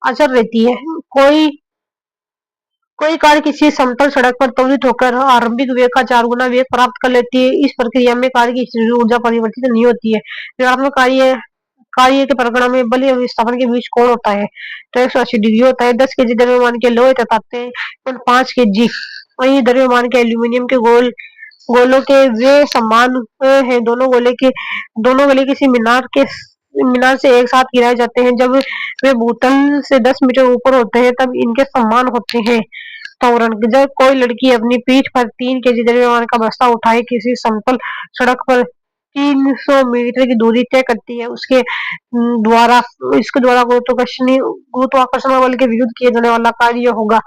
अचर रहती है। कोई कार किसी समतल सड़क पर त्वरित होकर आरंभिक वेग का 4 गुना वेग प्राप्त कर लेती है। इस प्रक्रिया में कार की स्थितिज ऊर्जा परिवर्तित नहीं होती है। ऋणात्मक कार्य कार्य के प्रकरण में बल एवं विस्थापन के बीच कोण होता है तो 180 डिग्री होता है। 10 केजी द्रव्यमान के लोहे तथा 5 केजी वही द्रव्यमान के एल्यूमिनियम के गोलों के वे समान है। दोनों गोले किसी मीनार से एक साथ गिराए जाते हैं। जब वे भूतल से 10 मीटर ऊपर होते हैं तब इनके समान होते हैं। त्वरण जब कोई लड़की अपनी पीठ पर 3 केजी द्रव्यमान का बस्ता उठाए किसी समतल सड़क पर 300 मीटर की दूरी तय करती है द्वारा इसके द्वारा गुरुत्वाकर्षण बल के विरुद्ध किया जाने वाला कार्य होगा।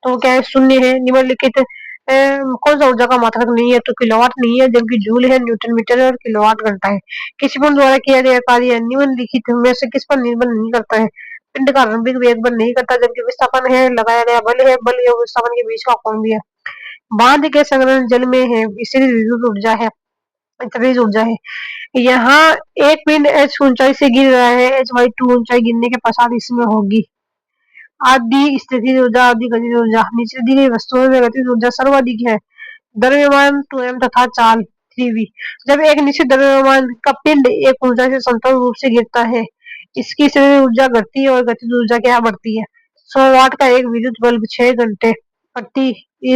तो क्या है, शून्य है। निम्नलिखित कौन सा ऊर्जा का मात्रक नहीं है तो किलोवाट नहीं है, जबकि जूल है, न्यूटन मीटर है और किलोवाट घंटा है। किसी बल द्वारा किया गया कार्य निम्नलिखित में से किस पर निर्भर नहीं करता है? पिंड का आरंभिक वेग पर नहीं करता, जबकि विस्थापन है, लगाया गया बल है, बल एवं विस्थापन के बीच का कोण भी है। बांध के संग्रहण जल में है, इसलिए विद्युत ऊर्जा है, तेज ऊर्जा है। यहाँ एक पिंड h ऊंचाई से गिर रहा है, h/2 ऊंचाई गिरने के पश्चात इसमें होगी आदि स्थितिज ऊर्जा, आदि गतिज ऊर्जा। नीचे दी गई वस्तुओं में गतिज ऊर्जा सर्वाधिक है। द्रव्यमान 2m तथा चाल 3v। जब एक निश्चित द्रव्यमान का पिंड एक ऊंचाई से समतल रूप से गिरता है, इसकी स्थितिज ऊर्जा घटती है और गतिज ऊर्जा क्या बढ़ती है। 100 वाट का एक विद्युत बल्ब 6 घंटे प्रति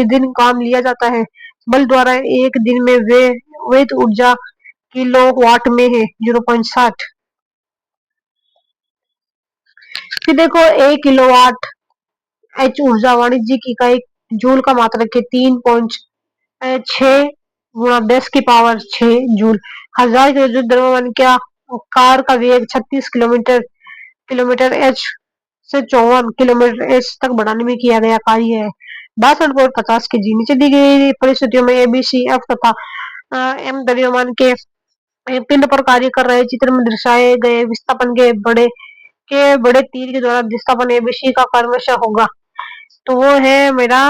दिन काम लिया जाता है। बल द्वारा एक दिन में व्ययित ऊर्जा किलोवाट में है 0.60। फिर देखो 1 किलोवाट एच ऊर्जा वाणिज्यिक इकाई जूल का मात्रक है 3.6 गुणा 10 की पावर 6 जूल। 1000 किलो जूल द्रव्यमान क्या कार का वेग 36 किलोमीटर एच से 54 किलोमीटर एच तक बढ़ाने में किया गया कार्य है। 62.50 के जी। नीचे दी गई परिस्थितियों में ए बी सी एफ तथा एम द्रव्यमान के पिंड पर कार्य कर रहे चित्र में दर्शाए गए विस्थापन के बड़े तीर के द्वारा विस्थापन एबीसी का क्रमशः होगा। तो वो है मेरा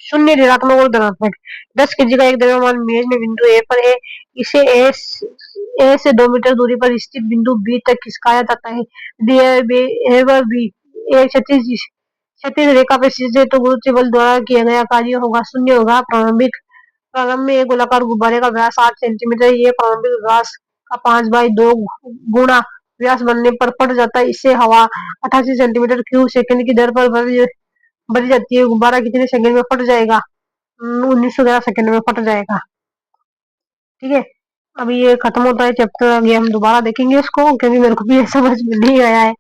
शून्य, ऋणात्मक और धनात्मक। 10 केजी का एक द्रव्यमान मेज में बिंदु ए पर है, इसे ए से 2 मीटर दूरी पर स्थित बिंदु बी तक खिसकाया जाता है। बी एक क्षैतिज रेखा पर स्थित है तो गुरुत्व बल द्वारा किया गया कार्य होगा शून्य होगा। प्रारंभ में एक गोलाकार गुब्बारे का व्यास 8 सेंटीमीटर, ये प्रारंभिक व्यास का 5/2 गुणा व्यास बनने पर फट जाता है। इससे हवा 88 सेंटीमीटर क्यूब सेकंड की दर पर भरी जाती है। गुब्बारा कितने सेकंड में फट जाएगा? 1911 सेकंड में फट जाएगा। ठीक है, अभी ये खत्म होता है चैप्टर, आगे हम दोबारा देखेंगे इसको, क्योंकि मेरे को भी समझ में नहीं आया है।